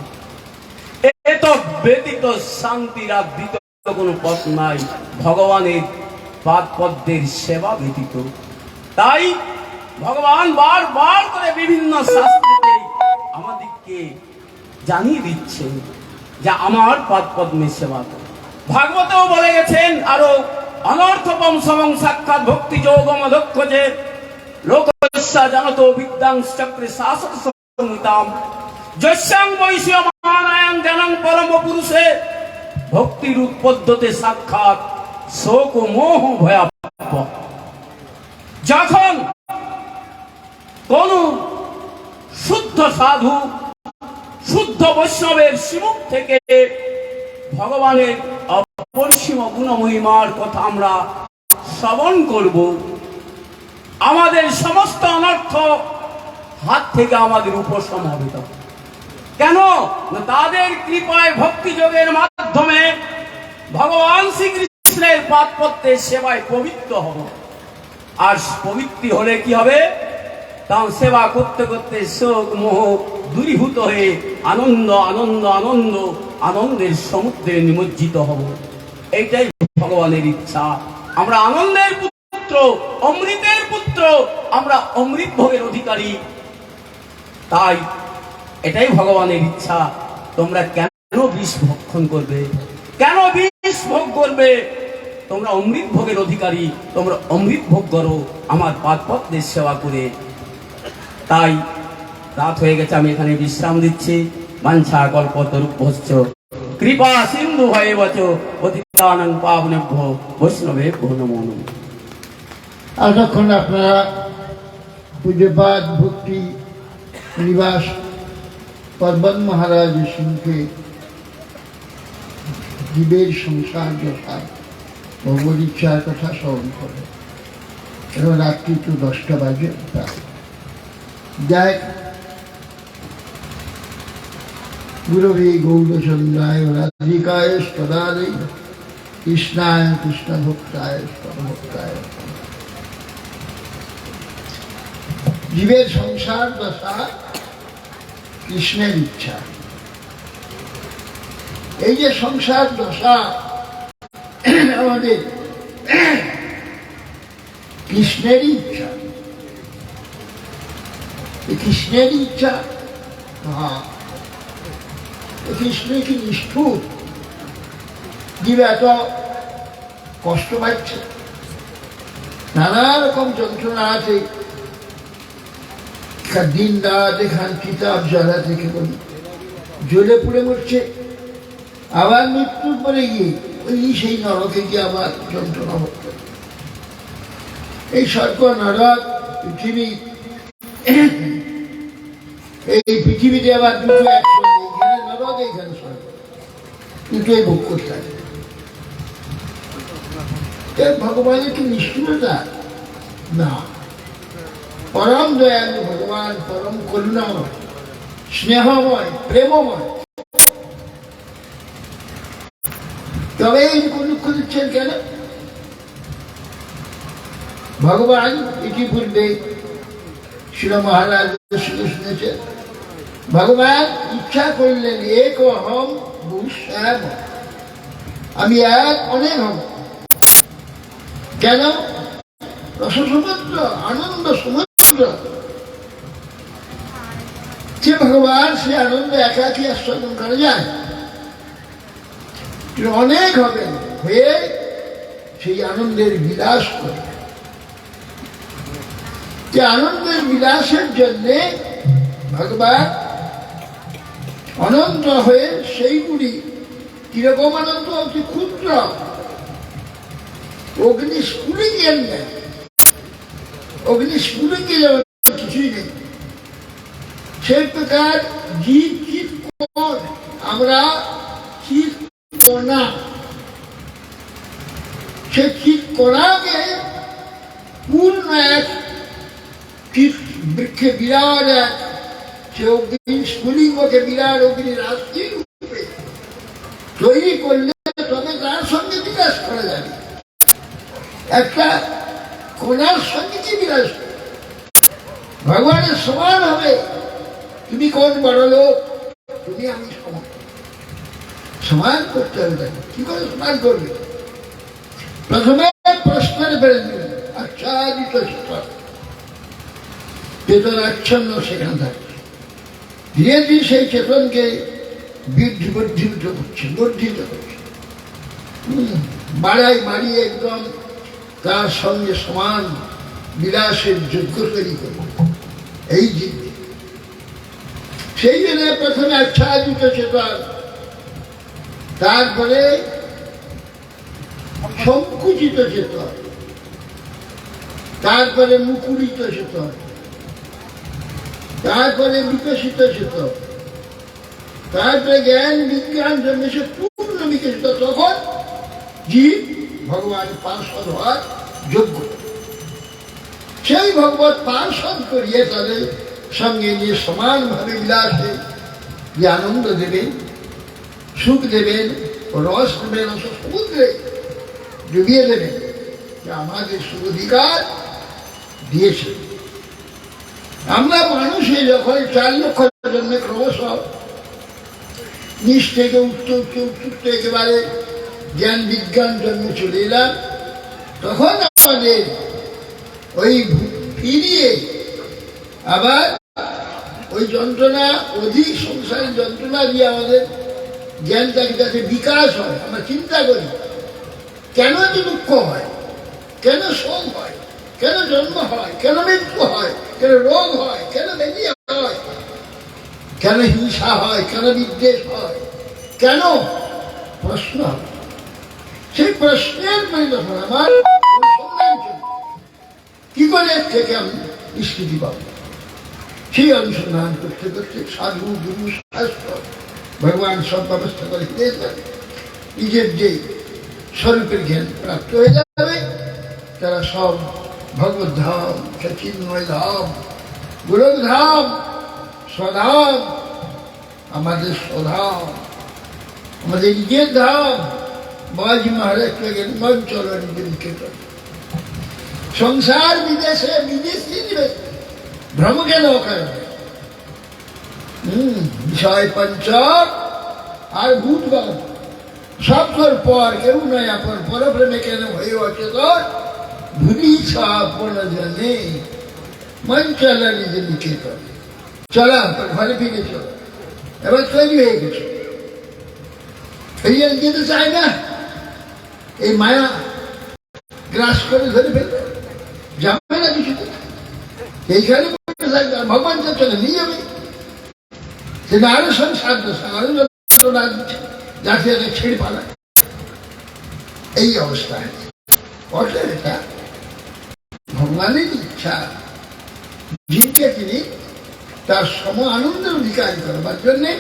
এত ব্যতীত শান্তির আর দ্বিতীয় কোনো পথ নাই ভগবানের পাদ পদ্মের সেবা ব্যতীত। তাই ভগবান বারবার করে বিভিন্ন শাস্ত্রে আমাদেরকে জানিয়ে দিচ্ছেন যে আমার পাদ পদ্মের সেবা করো। ভাগবতেও বলে গেছেন, আরো অনর্থপম সমং সাক্ষাৎ ভক্তি যোগম দক্ষ যে লোকস্যা জানত বিদ্যাং চক্রে শাসক সংহিতাম যস্যাং বৈশ্য মহানায়ং জ্ঞানং পরম পুরুষে ভক্তির উৎপদ্যতে সাক্ষাৎ শোক ও মোহ ভয়াপহ। যখন কোন শুদ্ধ সাধু, শুদ্ধ বৈষ্ণবের শ্রীমুখ থেকে ভগবানের অপরিসীম গুণ মহিমার কথা আমরা শ্রবণ করব, আমাদের সমস্ত অনর্থ হাত থেকে আমাদের উপশম হবে। কেন? তাদের কৃপায় ভক্তি যোগের মাধ্যমে ভগবান শ্রীকৃষ্ণের পাদ পদ্মের সেবায় পবিত্র হব। আর পবিত্র হলে কি হবে? তার সেবা করতে করতে শোক মোহ দূরীভূত হয়ে আনন্দ আনন্দ আনন্দ আনন্দের সমুদ্রে নিমজ্জিত হব। এইটাই ভগবানের ইচ্ছা। আমরা আনন্দের পুত্র, অমৃতের পুত্র, আমরা অমৃত ভোগের অধিকারী। তাই এটাই ভগবানের ইচ্ছা। তোমরা কেন বিষ ভক্ষণ করবে? কেন বিষ ভোগ করবে? তোমরা অমৃত ভোগের অধিকারী, তোমরা অমৃত ভোগ করো আমার পাদ পদ্মের সেবা করে। তাই রাত হয়ে গেছে, আমি এখানে বিশ্রাম দিচ্ছি। বাঞ্ছা কল্পতরুভ্যশ্চ কৃপা সিন্ধু হয়ে বচ পতিতানাং পাবনেভ্য বৈষ্ণবেভ্যো নমো নমঃ। এতক্ষণ আপনারা পূজ্যপাদ ভক্তি নিবাস পর্বত মহারাজ সিংকে জীবের সংসার যথা ভগবত ইচ্ছার কথা স্মরণ করে। এবং রাত্রি তো 10টা বাজে প্রায়। যাই গুরবে গৌরচন্দ্রায় রাধিকায় স্তদায় কৃষ্ণায় কৃষ্ণ ভক্তায় ভক্তায়। জীবের সংসার দশা কৃষ্ণের ইচ্ছা। এই যে সংসার দশা আমাদের কৃষ্ণেরই ইচ্ছা, কৃষ্ণেরই ইচ্ছা। হ্যাঁ, কৃষ্ণ কি নিষ্ঠুর? জীব এত কষ্ট পাচ্ছে, নানা রকম যন্ত্রণা আছে। দিন রাত এখান কিতাব জ্বালা থেকে বলি জ্বলে পুড়ে মরছে, আবার মৃত্যুর পরে গিয়ে ওই সেই নরকে গিয়ে আবার যন্ত্রণা হচ্ছে। এই স্বর্গ নরক পৃথিবী, এই পৃথিবীতে আবার দুটো একসঙ্গে, এখানে নরক এখানে স্বর্গ, দুটোই ভোগ করতে হবে। ভগবানের কি নিষ্ঠুরতা? না, পরম দয়ালু ভগবান, পরম করুণাময়, স্নেহময়, প্রেমময়। তবে এই দুঃখ দিচ্ছেন কেন? ভগবান ইতিপূর্বে শিল মহারাজ শুনেছেন, ভগবান ইচ্ছা করলেন এক অহম বহুশ্যাম, আমি এক অনেক হব। কেন? রসমুদ্র, আনন্দ সমুদ্র। যে ভগবান সে আনন্দ একাকি আস্বাদন করা যায়, তিনি অনেক হবেন, হয়ে সেই আনন্দের বিলাস করে। যে আনন্দের বিলাসের জন্যে ভগবান অনন্ত হয়ে সেইগুলি কিরকম আনন্দ, অতি ক্ষুদ্র, অগ্নিস্ফুলিঙ্গের নেই। অগ্নিস্ফুলিঙ্গে যেমন কিছুই নেই, সেই প্রকার জীব চিৎ কণ, আমরা চিৎ কণা, সে চিৎ কণাকে পূর্ণ এক চিৎ বৃক্ষে বিরাট এক, সে অগ্নি স্ফুলিঙ্গকে বিরাট অগ্নি রাশি রূপে তৈরি করলে তবে তার সঙ্গে বিকাশ করা যাবে। একটা কণার সঙ্গে কি বিরাজ ভগবানের সমান হবে। তুমি কোন বড় লোক, তুমি আমি সমান, সমান করতে হবে। তাকে কি করে সমান করবে? প্রথমে প্রশ্নের বেড়ে দেবেন, আচ্ছাদিত চেতন আচ্ছন্ন সেখানে থাকে। ধীরে ধীরে সেই চেতনকে বর্ধিত করছে, বর্ধিত করছে, বাড়িয়ে একদম তার সঙ্গে সমান বিলাসের যোগ্য তৈরি করবে এই জীব। সেই জন্য প্রথমে আচ্ছাদিত চেতন, তারপরে সংকুচিত চেতন, তারপরে মুকুলিত চেতন, তারপরে বিকশিত চেতন, তারপরে জ্ঞান বিজ্ঞান জন্মেছে পূর্ণ বিকশিত। তখন জীব ভগবান পার্ষদ হওয়ার যোগ্য। সেই ভগবত পার্ষদ করিয়ে তাদের সঙ্গে নিয়ে সমানভাবে বিলাসে যে আনন্দ দেবেন, সুখ দেবেন, রস দেবেন, রস সমুদ্রে ডুবিয়ে দেবেন, যে আমাদের সুঅধিকার দিয়েছে। আমরা মানুষে যখন 4 লক্ষ জন্মে ক্রমশ নিচ থেকে উঠতে একেবারে জ্ঞান বিজ্ঞান জন্মে চলে এলাম, তখন আমাদের ওই ফিরিয়ে আবার ওই যন্ত্রণা, অধিক সংসারের যন্ত্রণা দিয়ে আমাদের জ্ঞানটাকে যাতে বিকাশ হয়। আমরা চিন্তা করি কেন এত দুঃখ হয়, কেন শোক হয়, কেন জন্ম হয়, কেন মৃত্যু হয়, কেন রোগ হয়, কেন ব্যাধি হয়, কেন হিংসা হয়, কেন বিদ্বেষ হয়, কেন প্রশ্ন হয়। সেই প্রশ্নের পরিদর্শন আমার কি করে থেকে আমি স্মৃতি পাবো, সেই অনুসন্ধান করতে করতে সাধু গুরু শাস্ত্র ভগবান সব ব্যবস্থা করে দিয়েছেন। নিজের যে স্বরূপের জ্ঞান প্রাপ্ত হয়ে যাবে, তারা সব ভগবত ধাম, চিন্ময় ধাম, গোলক ধাম, স্বধাম, আমাদের স্বধাম, আমাদের নিজের ধাম। বাবাজি মহারাজ গেলেন মঞ্চল নিজের নিকেতন। সংসার বিদেশে, বিদেশি ভ্রম কেন কারণে বিষয় পঞ্চক আর ভূতগণ সবর পর কেউ নয় আপন, পরপ্রেমে কেন হয়ে অচেতন, ভুলি আপন জানে মন চলা নিজে নিকেতন। চলা ঘরে ফিরে চলো, এবার তৈরি হয়ে গেছে। ফিরিয়ে যেতে চায় না, এই মায়া গ্রাস করে ধরে ফেলবে, যাবে না কিছুতে। এইখানে ভগবান চলে নিয়ে যাবে, সেটা আরো সংসার আরো যন্ত্রণা দিচ্ছে, যাতে ছেড়ে পালায়। এই অবস্থায় এটা ভগবানের ইচ্ছা, জীবকে তিনি তার সম আনন্দের অধিকারী করবার জন্যে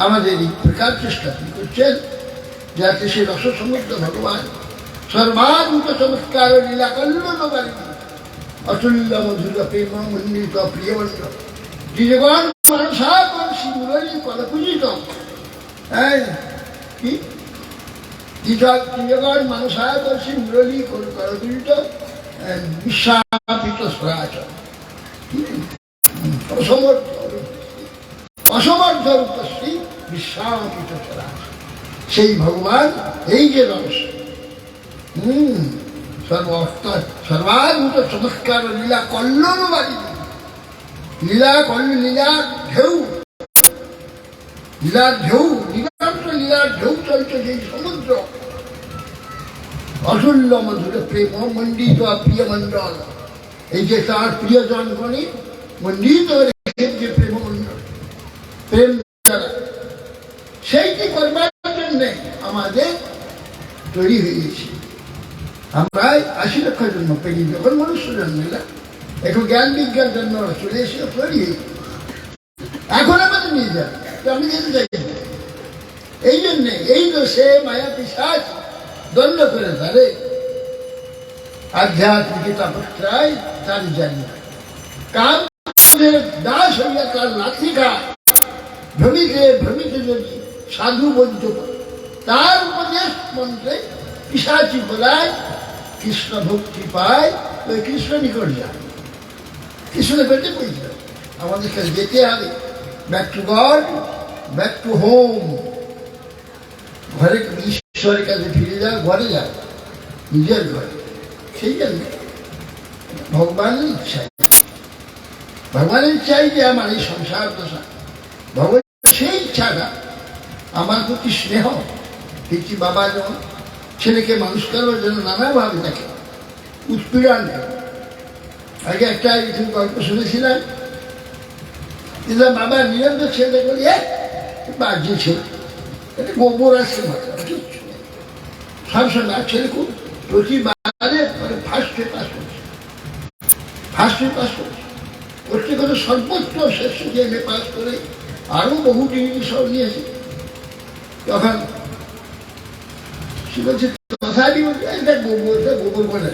আমাদের এই প্রকার চেষ্টা করছেন, যাতে সে রস সমুদ্র ভগবান সর্বাত্মক চমৎকার লীলা কল্যাণ বাড়ি অতুল্য মধুর প্রেম মন্ডিত প্রিয়বন্ত জীবন মনসা কলসি মুরলী কলপূজিত। কি জীবন মনসা কলসি মুরলী কলপূজিত বিশ্বাপিত সরাচর, অসমর্থ অসমর্থ উপস্থিত বিশ্বাপিত সরাচর, সেই ভগবান এই যে রহস্য সর্বাদ্ভুত চমৎকার লীলা কল্লোল বাড়ি, লীলার ঢেউ, লীলার ঢেউ চলছে সেই সমুদ্র, অতুল্য মধুর প্রেম মণ্ডিত প্রিয় মণ্ডল, এই যে তার প্রিয়জন গণে মণ্ডিত যে প্রেম মণ্ডল, প্রেম দ্বারা সেইটি করবার জন্য আমাদের তৈরি হয়েছে। আমরা ৮০ লক্ষ জন্ম পেরি, যখন মনুষ্য জন্মিলাম, এখন জ্ঞান বিজ্ঞান জন্ম চলে এসে তৈরি হয়েছে। এখন আমাদের নিয়ে যাবে, আমি যেতে চাই। এই জন্যে এই দোষে মায়া পিশাচ দণ্ড করে ধরে, আধ্যাত্মিক তপস্যায় তার জানি কাম দাস হইয়া তার লাঠি খায়, ভ্রমিতে যদি সাধু বৈদ্য তার উপদেশ মন্ত্রে পিশাচি বলায় কৃষ্ণ ভক্তি পায়, ওই কৃষ্ণ নিকট যায়, কৃষ্ণের পেটে পড়ে যায়। আমাদেরকে যেতে হবে back to god, back to home, ঘরে ঈশ্বরের কাছে ফিরে যাও, ঘরে যাও, নিজের ঘরে। সেই জন্য ভগবানের ইচ্ছাই যে আমার এই সংসার দশা, ভগবান সেই ইচ্ছাটা আমার প্রতি স্নেহ। দেখছি বাবা যেমন ছেলেকে মানুষ করার জন্য নানাভাবে দেখে, উৎপীড়ন। আগে একটা গল্প শুনেছিলাম, কিন্তু বাবা নিরন্তর ছেলে বলি বাজে ছেলে, এটা গোবর আসছে মাথা, কিচ্ছু নেই। সবসময় আর ছেলে খুব প্রতিবারে ফার্স্টে পাস করছে, করতে করে সর্বোচ্চ শেষ এমএ পাস করে আরো বহু ডিগ্রি সব নিয়েছে। তখন সে বলছে তথাপি একটা গোবর বলে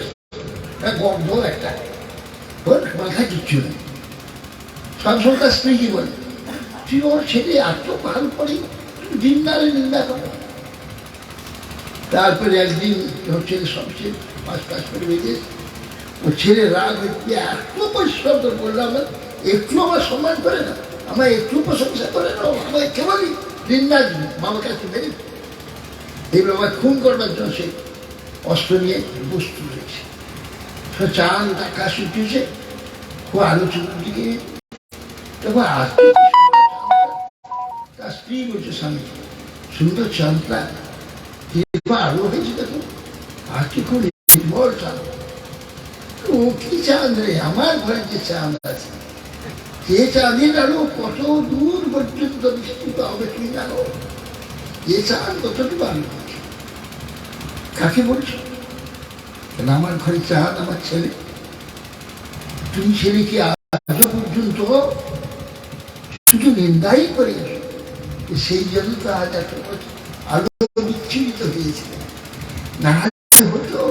গর্ধ একটা, মাথা কিচ্ছু নেই। সবসময় তার স্ত্রী কি বলে, তুই ওর ছেলে এত ভালো করি, দিনদারে নিন্দা করে। তারপরে একদিন ওর ছেলে সবচেয়ে পাস করে বেরিয়েছে, ওর ছেলে রাগ হচ্ছে, এত পরিশ্রম করলাম, একটু আমার সম্মান করে না, আমার একটু প্রশংসা করে না, আমার কেবলই নিন্দা দিন, বাবার কাছে বেরিয়ে। এই বাবা খুন করবার জন্য সে অস্ত্র নিয়ে প্রস্তুত হয়েছে। চাঁদ আকাশ উঠেছে, খুব আলোচনার দিকে। তখন আসতে তার স্ত্রী বলছে স্বামী, সুন্দর চাঁদটা আলো হয়েছে, দেখুন আজকে খুব নির্মল চাঁদ। ও কি চাঁদ রে, আমার ঘরে যে চাঁদ আছে, যে চাঁদের আলো কত দূর পর্যন্ত বিস্তৃত হবে তুমি জানো? যে চাঁদ কতটুকু আলো হয়েছে, কাকে বলছো? আমার ঘরে চাঁদ আমার ছেলে, তুমি ছেলেকে আজও পর্যন্ত শুধু নিন্দাই করে গেছো, সেই জন্য তো আজ এত আলো বিচ্ছিন্ন হয়েছে, না হতো।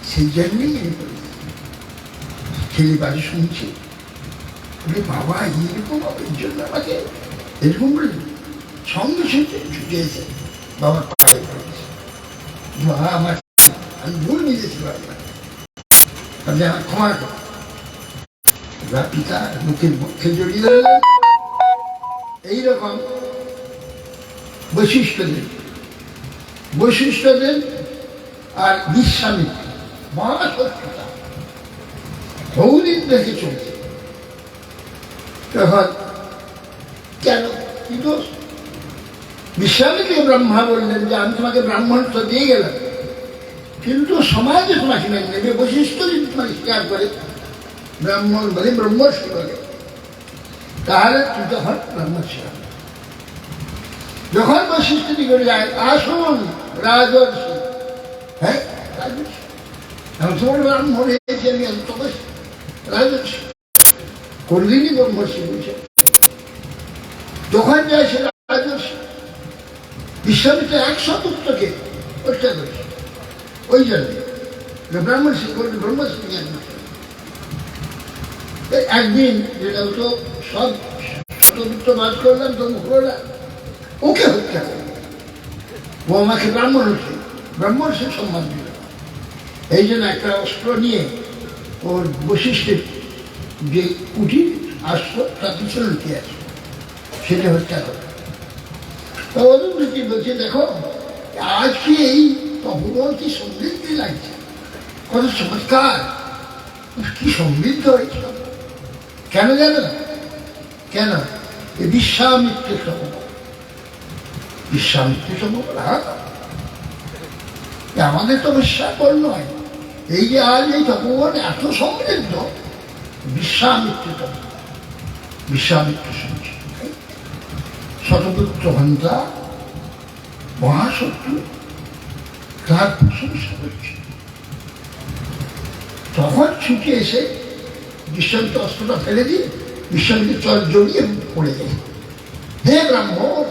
সেই জন্যই ছেলে বাড়ি শুনছে, বলে বাবা এরকম এর জন্য আমাকে এরকম বলে সঙ্গে সঙ্গে ছুটে এসে বাবার পায়ে পড়েছে, মা আমার আমি ভুল বুঝেছিলাম, তাহলে আমার ক্ষমা কর। পিতা মুখে জড়িয়ে ধরলেন। এইরকম বৈশিষ্ট্যদের আর বিশ্বামিত্র মহাসত্যতা বহুদিন দেখে চলছে। তখন কেন কি দোষ? বিশ্বামিত্র ব্রহ্মা বললেন যে আমি তোমাকে ব্রাহ্মণত্ব দিয়ে গেলাম, কিন্তু সমাজে তোমাকে মেনে নেবে। বৈশিষ্ট্য যদি তোমাকে স্বীকার করে, ব্রাহ্মণ বলে ব্রহ্মর্ষি বলে, তাহলে তুই তখন ব্রহ্মর্ষি হবে। যখন বৈশিষ্ট্যটি করে যায়, আসুন রাজর্ষি, হ্যাঁ রাজর্ষি, আমি তোমার ব্রাহ্মণ হয়েছি, আমি তপস্বী রাজর্ষি কোনদিনই ব্রহ্মর্ষি বলছে। যখন যায় সে রাজর্ষি, বিশ্বামিত্র 100 পুত্রকে হত্যা করেছে, ওই জন্য ব্রাহ্মর্ষি করলে ব্রহ্মর্ষি জ্ঞান। একদিন যেটা তো সব শতপুত্র বাদ করলাম, তো মুখরা ওকে হত্যা করল। ও আমাকে ব্রাহ্মণ হচ্ছে, ব্রাহ্মণ সে সম্মান দিল। এই জন্য একটা অস্ত্র নিয়ে ওর বৈশিষ্ট্যের যে কুটির আসতো তার পিছনে লুকিয়ে আসতো, সেটা হত্যা করে। তো অরুন্ধতী বলছে, দেখো আজ কি এই তপবন কি সমৃদ্ধি লাগছে, কত চমৎকার, কি সমৃদ্ধ হয়েছিল। কেন জানো? কেন? এই বিশ্বামিত্র সমবন, বিশ্বামিত্র সমবন। আমাদের তো বিশ্বাসবল নয়। এই যে আজ এই তপবন এত সমৃদ্ধ, বিশ্বামিত্র তপবন, বিশ্বামিত্র শুনছে শতপুত্র হন্তা মহাশত্রু তার প্রশংসা করছে। তখন ছুটে এসে বিশ্বামিত্র অস্ত্রটা ফেলে দিয়ে বিশ্বামিত্র চল জড়িয়ে পড়ে যায়। হে ব্রাহ্মণ,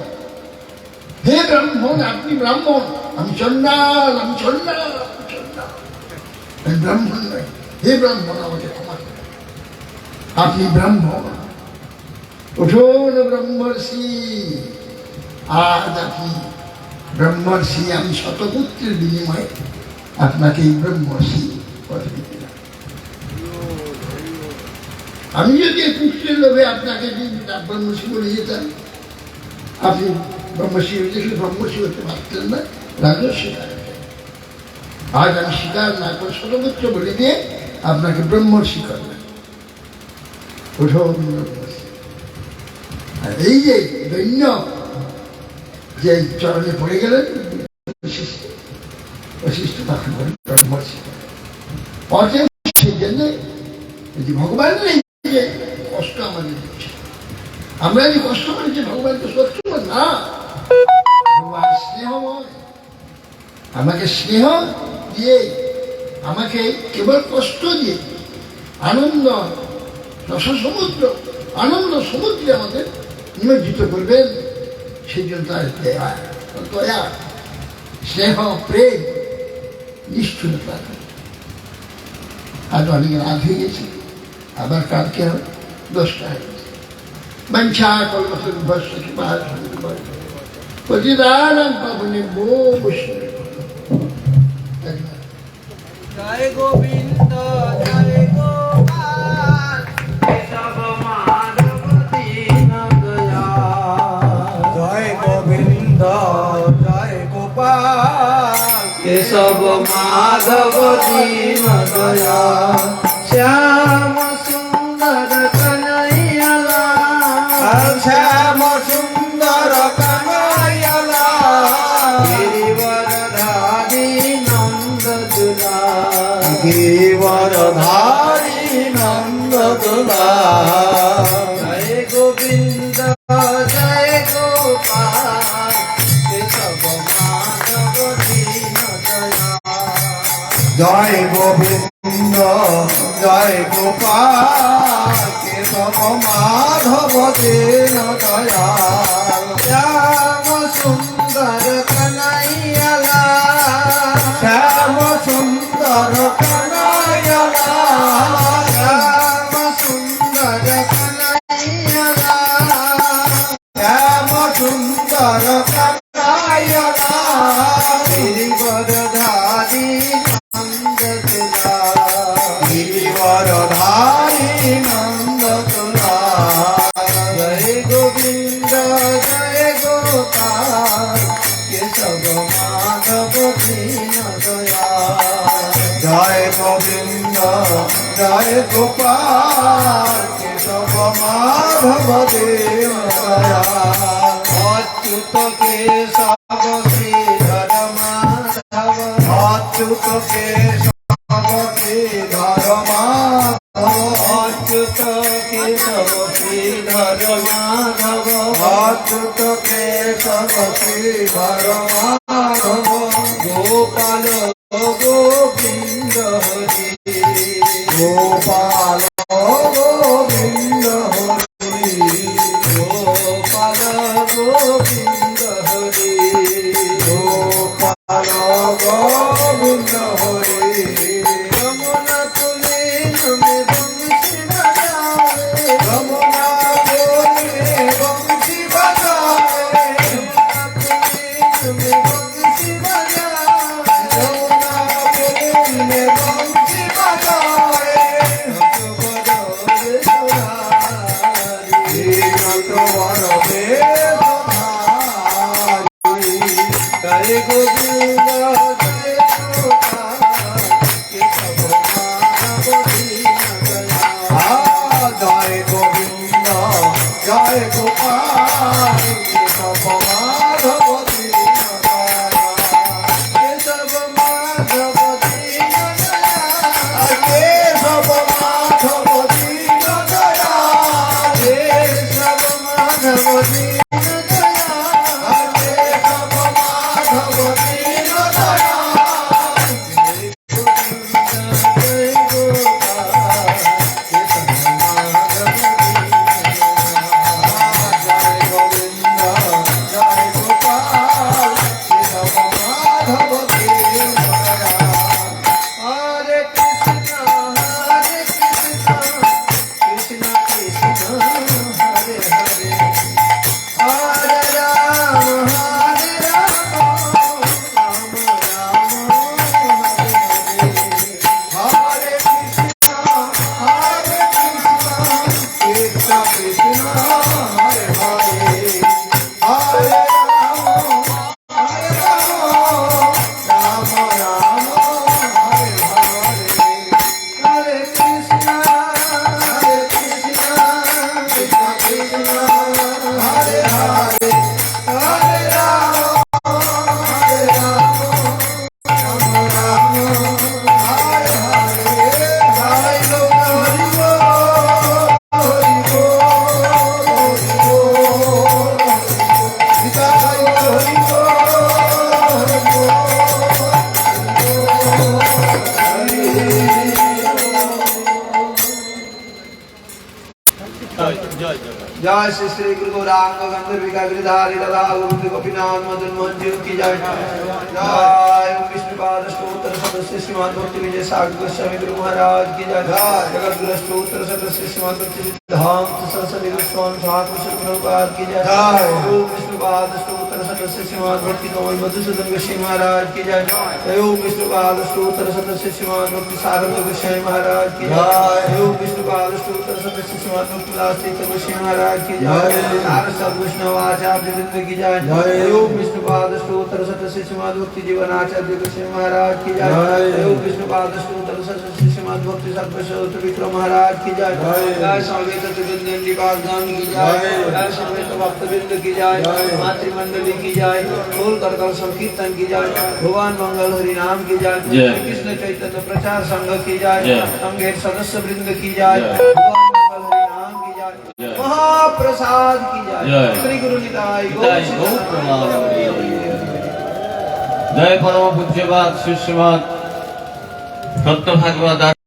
হে ব্রাহ্মণ, আপনি ব্রাহ্মণ, আমি চন্ডাল, আমি চন্ডাল, আমি চন্ডাল। আমি ব্রাহ্মণ নয়, হে ব্রাহ্মণ আমাকে ক্ষমা করে, আপনি ব্রাহ্মণ। উঠুন ব্রহ্মর্ষি, আজ আপনি ব্রহ্মর্ষি, আমি শতপুত্রের বিনিময়ে আপনাকে এই ব্রহ্মর্ষি পদবি দিলাম। আমি যদি এই পুত্রের লোভে আপনাকে ব্রহ্মর্ষি বলে যেতাম, আপনি ব্রহ্মর্ষি হইতে শুধু ব্রহ্মর্ষি হতে পারতেন না, রাজস্ব স্বীকার হতেন। আজ আমি স্বীকার না করে শতপুত্র বলে দিয়ে আপনাকে ব্রহ্মর্ষি করলাম। উঠুন ব্রহ্মর্ষি। আর এই যে দৈন্য যে চরণে পড়ে গেলেন বশিষ্ঠ, তখন ব্রহ্মর্ষি অচেন। সেই জন্য ভগবানের এই যে কষ্ট আমাদের দিচ্ছে, আমরা যে কষ্ট করেছি ভগবান তো সত্য না, ভগবান স্নেহময়। আমাকে স্নেহ দিয়ে, আমাকে কেবল কষ্ট দিয়ে আনন্দ রসমুদ্র, আনন্দ সমুদ্রে আমাদের নিমজ্জিত করবেন। সেই জন্য তার দয়া, স্নেহ, প্রেম, নিষ্ঠুরতা। আজ অনেক রাত হয়ে গেছে, আবার কালকে 10টা হয়ে গেছে। বাঞ্ছা কল্পতরুভ্যস্য পতিতানাং পাবনেভ্যো বৈষ্ণবেভ্যো। জয় গোবিন্দ জয় গোপাল কেশব মাধব দীন দয়াল। জয় গোবিন্দ জয় গোপাল কেশব মাধব দীন দয়াল। শ্যাম সুন্দর কনৈয়া লাল, শ্যাম সুন্দর কনৈয়া লাল। গিরিবরধারী নন্দ দুলাল, গিরিবরধারী নন্দ দুলাল। জয় গোবিন্দ জয় গোপাল কেশব মাধব দীন দয়াল। জয় গোবিন্দ জয় গোপাল কেশব মাধব দীন দয়াল। শ্যাম সুন্দর কনৈয়া লাল, শ্যাম সুন্দর কনৈয়া লাল। শ্যাম সুন্দর কনৈয়া লাল, শ্যাম সুন্দর কনৈয়া লাল। গিরিবরধারী নন্দ দুলাল, গিরিবরধারী নন্দ দুলাল। জয় গোবিন্দ জয় গোপাল কেশব মাধব দীন দয়াল। জয় গোবিন্দ জয় গোপাল কেশব মাধব দীন দয়াল। অচ্যুত কেশব শ্রীধর মাধব, অচ্যুত কেশব শ্রীধর মাধব। অচ্যুত কেশব শ্রীধর মাধব, অচ্যুত কেশব শ্রীধর মাধব। গোপাল গোবিন্দ হরি, গোপাল গোবিন্দ হরি, গোপাল গোবিন্দ হরি, গোপাল গোবিন্দ হরি। যমুনা তুলে তুমি বংশী বাজাবে, যমুনা তুলে বংশী বাজাবে। যমুনা তুলে তুমি বংশী বাজাবে, যমুনা তুলে হে গোবিন্দ জয় গোপাল কেশব মাধব দীনদয়াল। জয় গোবিন্দ জয় গোপাল কেশব মাধব দীনদয়াল। কেশব মাধব দীনদয়াল। কেশব মাধব দীনদয়াল। কেশব মাধব দীনদয়াল। কেশব মাধব দীনদয়াল। জয় গোপাল কেশব মাধব দীনদয়াল। জয় গোবিন্দ জয় গোপাল কেশব মাধব দীনদয়াল। হরে কৃষ্ণ কৃষ্ণ কৃষ্ণ হরে হরে, হরে রাম রাম রাম হরে হরে, হরে কৃষ্ণ কৃষ্ণ কৃষ্ণ হরে হরে, হরে রাম রাম রাম হরে হরে, হরে কৃষ্ণ কৃষ্ণ কৃষ্ণ হরে হরে, হরে রাম রাম রাম হরে হরে। জয় গৌর হরি বল, হরি বল, হরি বল। গীতা জয় গৌর হরি বল, जय श्री श्री गुरु गौरांग गंधर्विका गिरिधारी लला गोविंद गोपीनाथ मदन मोहन जी की जय। जय विष्णुपाद स्तोत्र सदस्य श्रीमान भक्ति विजय सागर गोस्वामी गुरु महाराज की जय। जगत गुरु स्तोत्र सदस्य श्रीमान भक्ति धाम सरस्वती गोस्वामी ठाकुर श्री प्रभुपाद की जय। विष्णुपाद स्तोत्र सदस्य श्रीमान भक्ति कमल मधुसूदन गोस्वामी महाराज की जय। विष्णुपाद स्तोत्र सदस्य श्रीमान भक्ति सागर गोस्वामी महाराज की जय। विष्णुपाद स्तोत्र सदस्य श्रीमान भक्ति लास्ती गोस्वामी महाराज की जय। सारस्वत वैष्णव आचार्य वृंद की जय। विष्णुपाद स्तोत्र सदस्य श्रीमान भक्ति जीवन आचार्य गोस्वामी महाराज की जय। विष्णुपाद स्तोत्र सदस्य श्रीमान भक्ति सर्वश्रोत विक्रम महाराज की जय। जय स्वामी तत्वबंधन निवास धाम की जय। जय सर्वेश्वर भक्तवृंद की जय। मातृमंडली की जय। फूल करकल संकीर्तन की जय। भगवान मंगल हरि नाम की जय। कृष्ण चैतन्य प्रचार संघ की जय। संघेर सदस्य वृंद की जय। भगवान मंगल हरि नाम की जय। महाप्रसाद की जय। श्री गुरु निताई गौर जय परम पूज्यपाद श्री श्रीमद सत्य भागवत